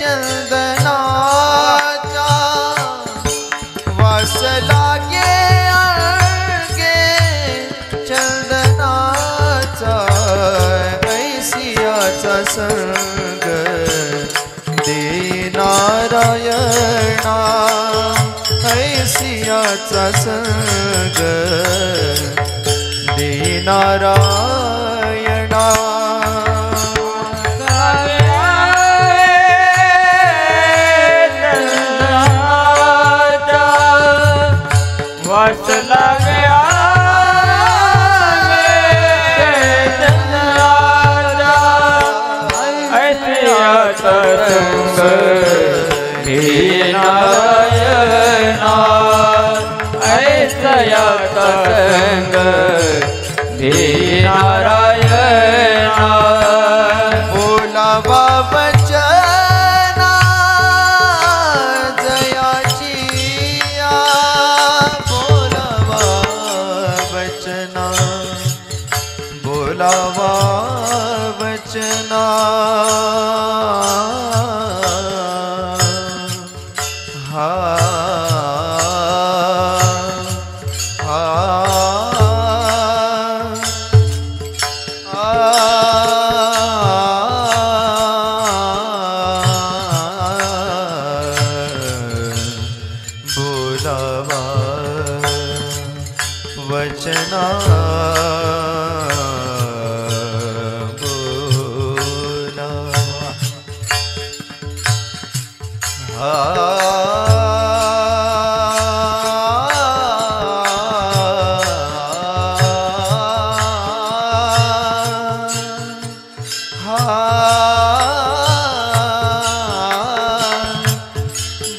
चंदनाचा, वास लागे अंगे चंदनाचा, ऐसियाचा संग दे नारायणा, ऐसियाचा संग दे नारायणा, वास लागया चंद्राचा, ऐसियाचा संग दे नारायणा, ऐसियाचा संग दे नारायणा, बोलावा वचना जयाचिया, बोलावा वचना, बोलावा वचना, हा बोलावा वचना,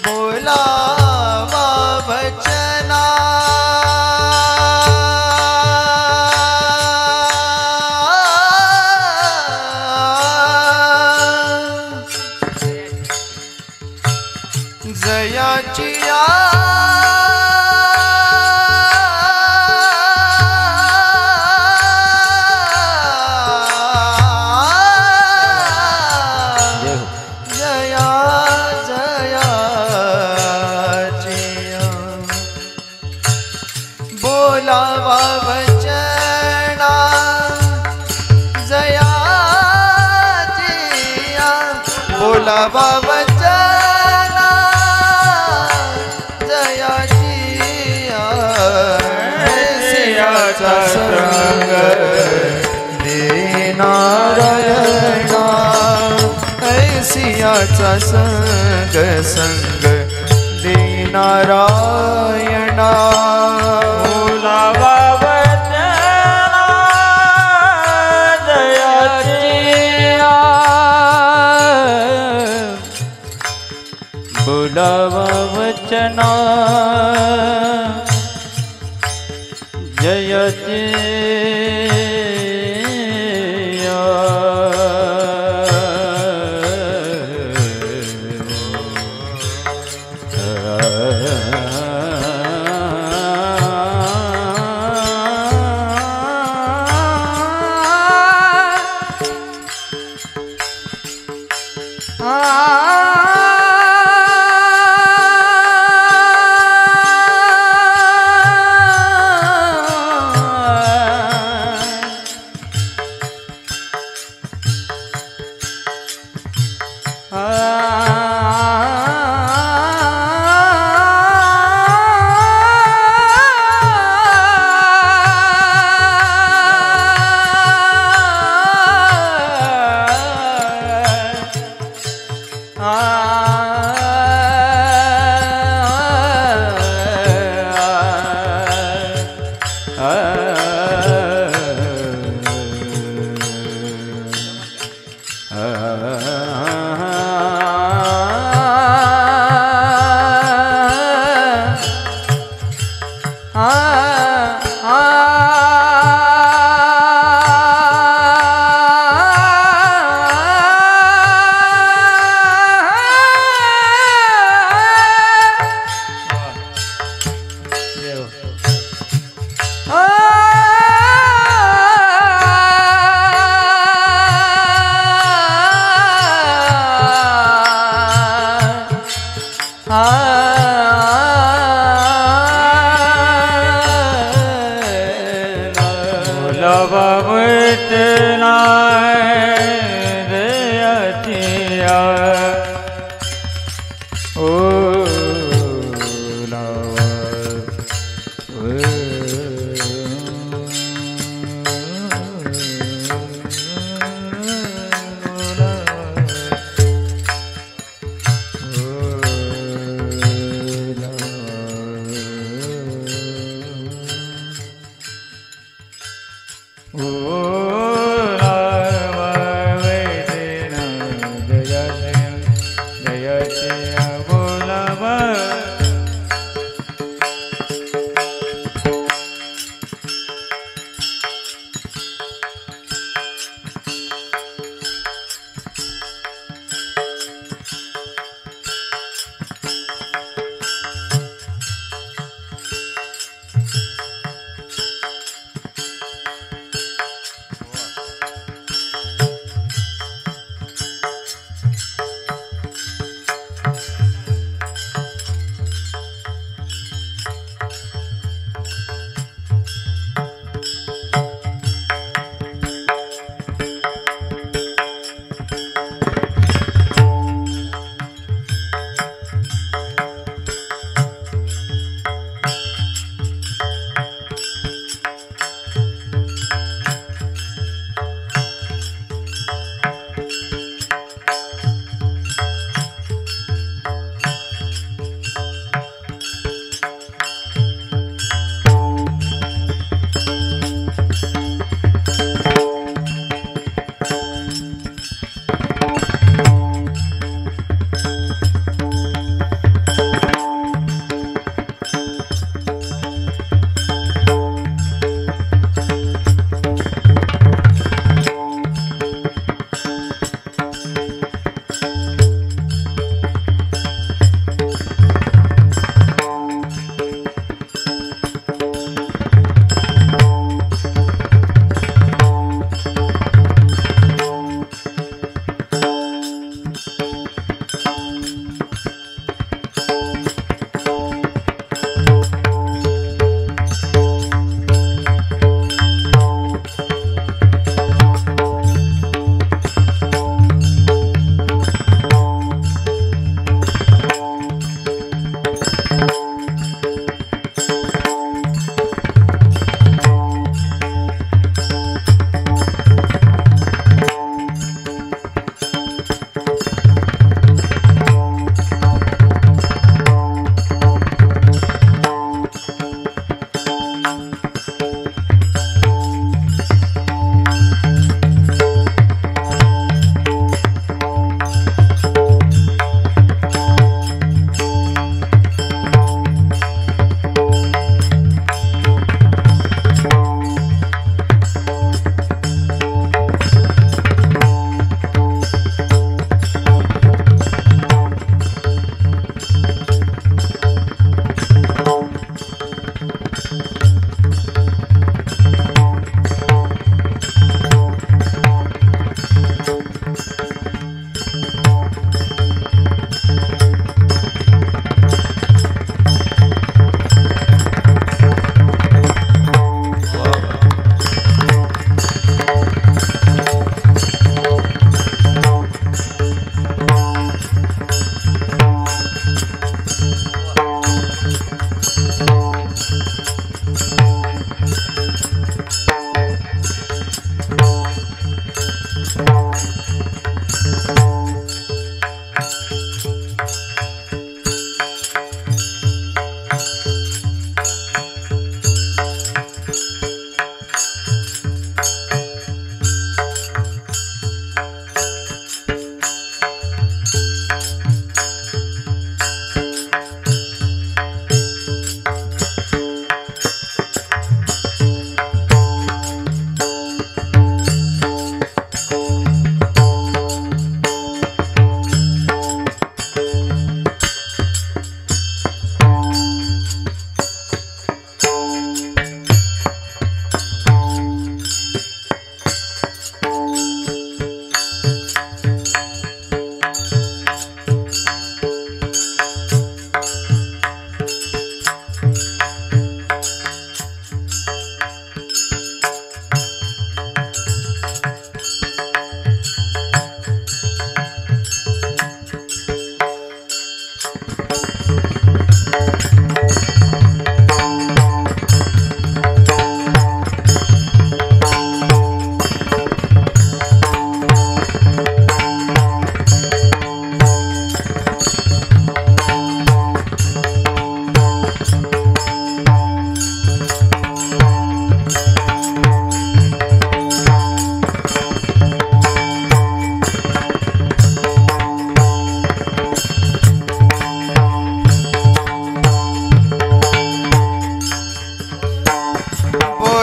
बोलावा वचना, जयाचिया जया जयाचिया, बोलावा वचना जयाचिया, बोलावा वचना जयाचिया, ऐसियाचा संग दे नारायणा, ऐसियाचा संग संग दे नारायणा, बोलावा वचना जयाचिया, बोलावा वचना जयाचिया,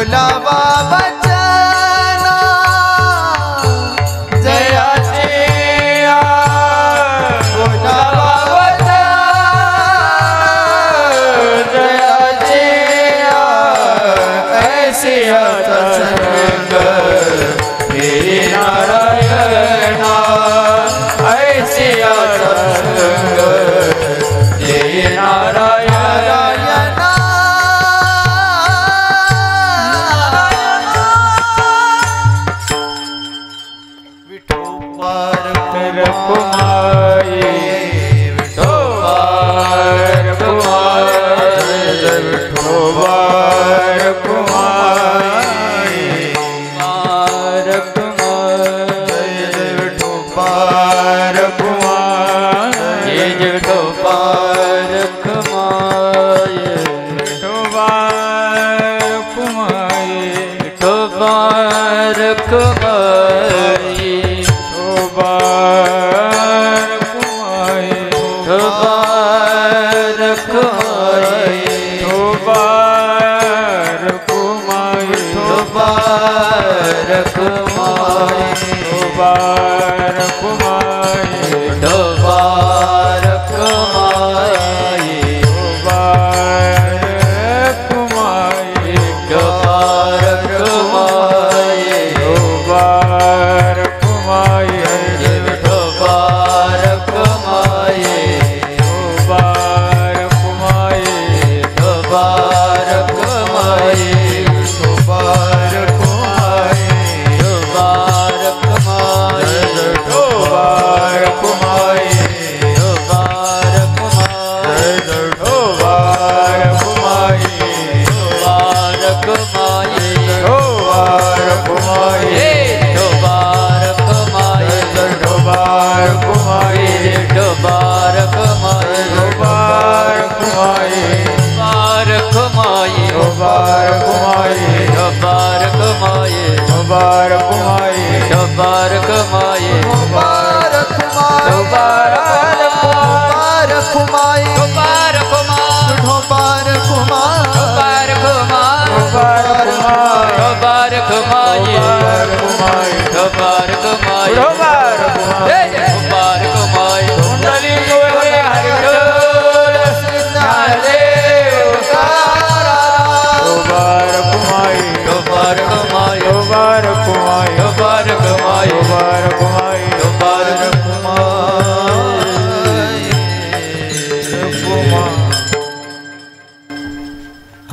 बोलावा वचन जयाचे बोलावा वचन जयाचे ऐसे संग हे नारायणा ऐसे संग हे नारायणा विठोबार कुमाई विठोबार कुमाई विठोबार कुमाई कुमार कुमाई विठोबार कुमाई विठोबार कुमाई विठोबार कुमाई विठोबार कुमाई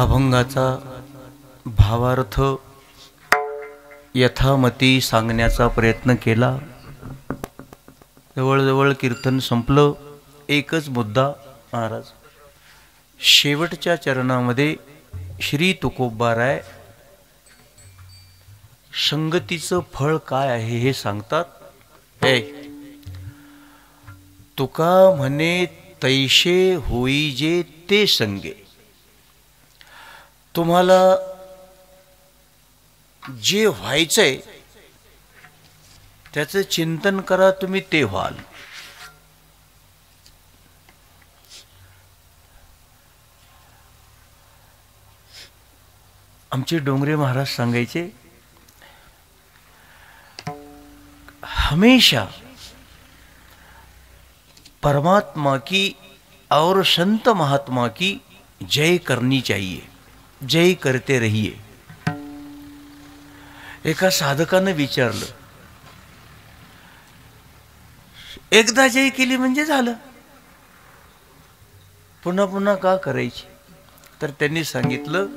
अभंगाचा भावार्थ यथामती सांगण्याचा प्रयत्न केला. जवळजवळ कीर्तन संपलं. एकच मुद्दा महाराज शेवटच्या चरणामध्ये श्री तुकोबाराय संगतीचं फळ काय आहे हे सांगतात. हे तुका म्हणे तैशे होई जे ते संगे. तुम्हाला जे व्हायचंय त्याचं चिंतन करा, तुम्ही ते व्हाल. आमचे डोंगरे महाराज सांगायचे, हमेशा परमात्मा की और संत महात्मा की जय करनी चाहिए, जय करते रहिए. एका साधकानं विचारलं, एकदा जय केली म्हणजे झालं, पुन्हा पुन्हा का करायची? तर त्यांनी सांगितलं,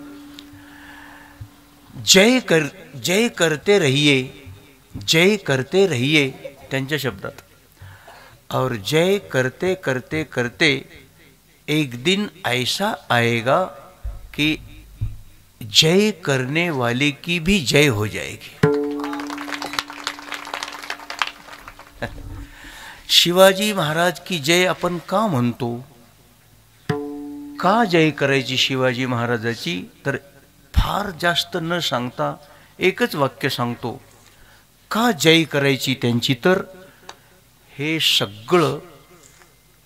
जय करते रहिए, जय करते रहिए त्यांच्या शब्दात. और जय करते करते करते एक दिन ऐसा आएगा कि जय करने वाले की भी जय हो जाएगी. शिवाजी महाराज की जय आपण का म्हणतो? का जय करायची शिवाजी महाराजाची? तर फार जास्त न सांगता एकच वाक्य सांगतो. का जय करायची त्यांची? तर हे सगळं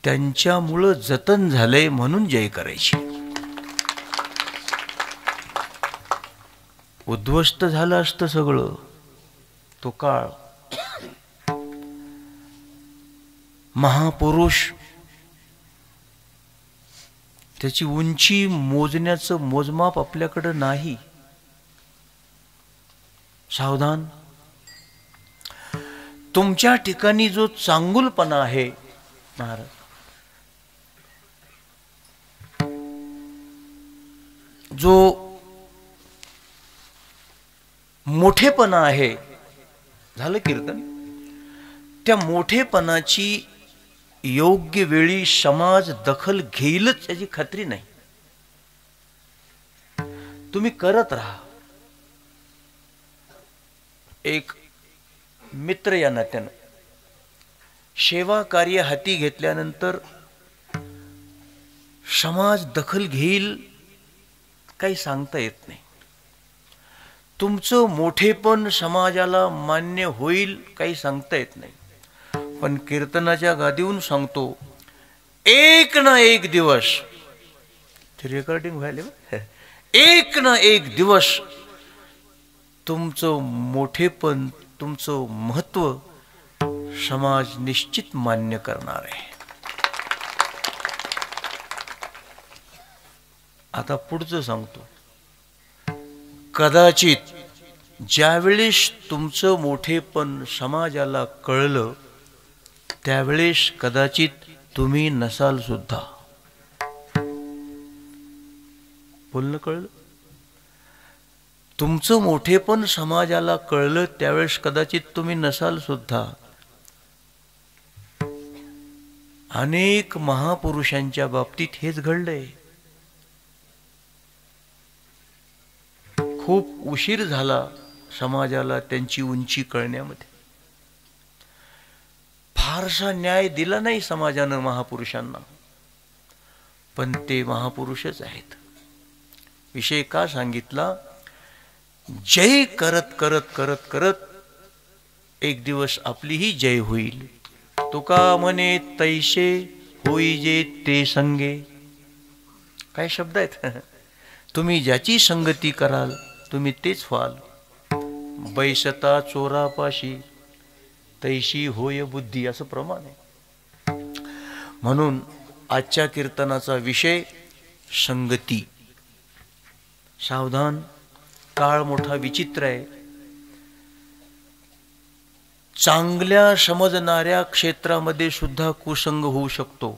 त्यांच्यामुळं जतन झालंय म्हणून जय करायची. उद्ध्वस्त झालं असतं सगळं. तो काळ. महापुरुष त्याची उंची मोजण्याचं मोजमाप आपल्याकडं नाही. सावधान. तुमच्या ठिकाणी जो चांगुलपणा आहे महाराज, जो मोठेपणा आहे, झालं कीर्तन, त्या मोठेपणाची योग्य वेळी समाज दखल घेईलच याची खात्री नाही. तुम्ही करत राहा. एक मित्र या नात्यानं सेवा कार्य हाती घेतल्यानंतर समाज दखल घेईल काही सांगता येत नाही. तुमचं मोठेपण समाजाला मान्य होईल काही सांगता येत नाही. पण कीर्तनाच्या गादीहून सांगतो, एक ना एक दिवस, ते रेकॉर्डिंग व्हायला, एक ना एक दिवस तुमचं मोठेपण, तुमचं महत्व समाज निश्चित मान्य करणार आहे. आता पुढचं सांगतो. कदाचित ज्यावेळेस तुमचं मोठेपण समाजाला कळलं त्यावेळेस कदाचित तुम्ही नसाल सुद्धा. बोलणं कळलं? तुमचं मोठेपण समाजाला कळलं त्यावेळेस कदाचित तुम्ही नसाल सुद्धा. अनेक महापुरुषांच्या बाबतीत हेच घडलंय. खूप उशीर झाला समाजाला त्यांची उंची कळण्यामध्ये. फारसा न्याय दिला नाही समाजानं महापुरुषांना, पण ते महापुरुषच आहेत. विषय का सांगितला? जय करत करत करत करत एक दिवस आपलीही जय होईल. तुका म्हणे तैसे होईजे ते संगे. काय शब्द आहेत? तुम्ही ज्याची संगती कराल तुम्ही तेच व्हाल. बैसता चोरापाशी तैशी होय बुद्धी, असं प्रमाण आहे. म्हणून आजच्या कीर्तनाचा विषय संगती. सावधान. काळ मोठा विचित्र आहे. चांगल्या समजणाऱ्या क्षेत्रामध्ये सुद्धा कुसंग होऊ शकतो.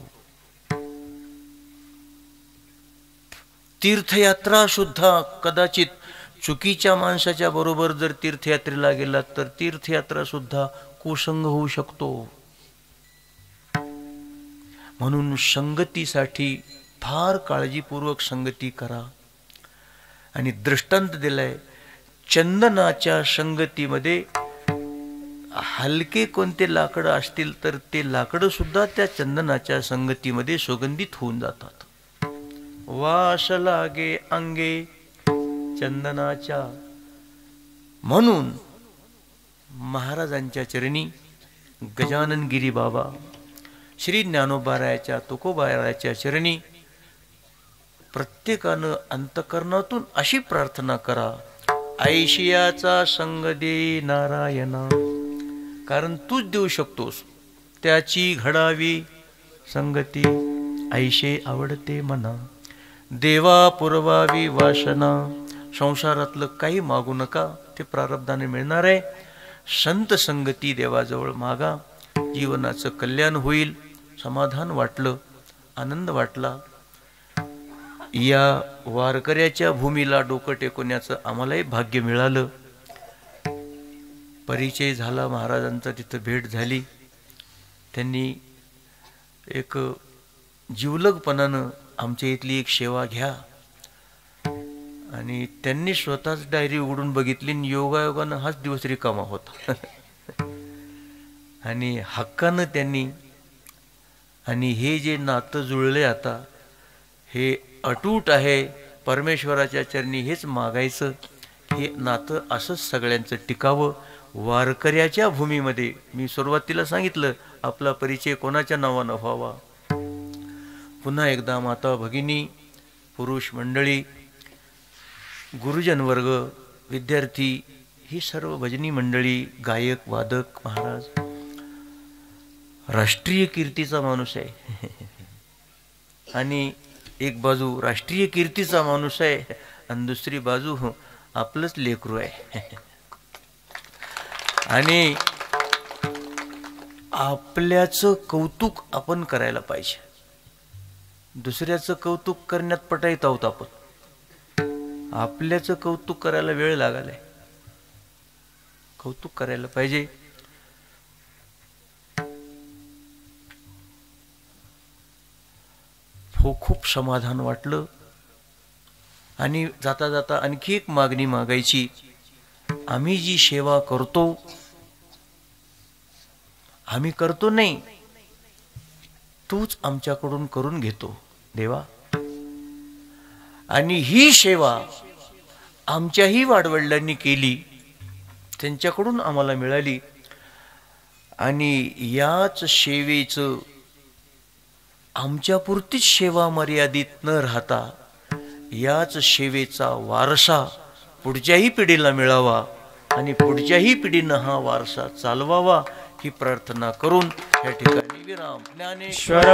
तीर्थयात्रा सुद्धा कदाचित चुकीच्या माणसाच्या बरोबर जर तीर्थयात्रेला गेलात तर तीर्थयात्रा सुद्धा कुसंग होऊ शकतो. म्हणून संगतीसाठी फार काळजीपूर्वक संगती करा. आणि दृष्टांत दिलाय, चंदनाच्या संगतीमध्ये हलके कोणते लाकडं असतील तर ते लाकडं सुद्धा त्या चंदनाच्या संगतीमध्ये सुगंधित होऊन जातात. वास लागे अंगे चंदनाच्या. म्हणून महाराजांच्या चरणी गजाननगिरी बाबा, श्री ज्ञानोबारायाच्या, तुकोबारायाच्या चरणी प्रत्येकानं अंतकरणातून अशी प्रार्थना करा, ऐशियाचा संग दे नारायणा. कारण तूच देऊ शकतोस. त्याची घडावी संगती ऐशे आवडते मना. देवा पुरवावी वासना. संसारातलं काही मागू नका, ते प्रारब्धाने मिळणार आहे. संत संगती देवाजवळ मागा. जीवनाचं कल्याण होईल. समाधान वाटलं, आनंद वाटला. या वारकऱ्याच्या भूमीला डोकं टेकवण्याचं आम्हालाही भाग्य मिळालं. परिचय झाला महाराजांचा, तिथं भेट झाली. त्यांनी एक जिवलगपणानं आमच्या इथली एक सेवा घ्या. आणि त्यांनी स्वतःच डायरी उघडून बघितली. योगायोगानं हाच दिवस रिकामा होता. आणि हक्कानं त्यांनी, आणि हे जे नातं जुळले आता हे अटूट आहे. परमेश्वराच्या चरणी हेच मागायचं, हे नातं असंच सगळ्यांचं टिकावं. वारकऱ्याच्या भूमीमध्ये मी सुरुवातीला सांगितलं आपला परिचय कोणाच्या नावानं व्हावा. पुन्हा एकदा माता भगिनी, पुरुष मंडळी, गुरुजन वर्ग, विद्यार्थी, ही सर्व भजनी मंडळी, गायक वादक महाराज, राष्ट्रीय कीर्तीचा माणूस आहे. आणि एक बाजू राष्ट्रीय कीर्तीचा माणूस आहे आणि दुसरी बाजू आपलंच लेकरू आहे. आणि आपल्याचं कौतुक आपण करायला पाहिजे. दुसऱ्याचं कौतुक करण्यात पटाईत आहोत आपण. आपल्याचं कौतुक करायला वेळ लागायलाय. कौतुक करायला पाहिजे. हो, खूप समाधान वाटलं. आणि जाता जाता आणखी एक मागणी मागायची. आम्ही जी सेवा करतो, आम्ही करतो नाही, तूच आमच्याकडून करून घेतो देवा. आणि ही सेवा आमच्याही वाडवडिलांनी केली, त्यांच्याकडून आम्हाला मिळाली. आणि याच सेवेचं आमच्यापुरतीच सेवा मर्यादित न राहता याच सेवेचा वारसा पुढच्याही पिढीला मिळावा आणि पुढच्याही पिढीनं हा वारसा चालवावा, ही प्रार्थना करून या ठिकाणी विराम. ज्ञानेश्वर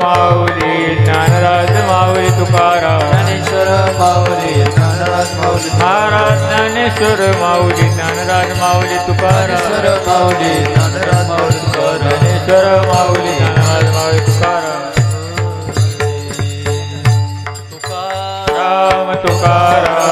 माऊली ज्ञानराज माऊली तुकाराम, ज्ञानेश्वर माऊली ज्ञानराज माऊली महाराज ज्ञानेश्वर माऊली ज्ञानराज माऊली तुकाराम, ज्ञानेश्वर माऊली ज्ञानराज माऊली तुकाराम, ज्ञानेश्वर माऊली ज्ञानराज माऊली तुकाराम. तुकाराम तुकाराम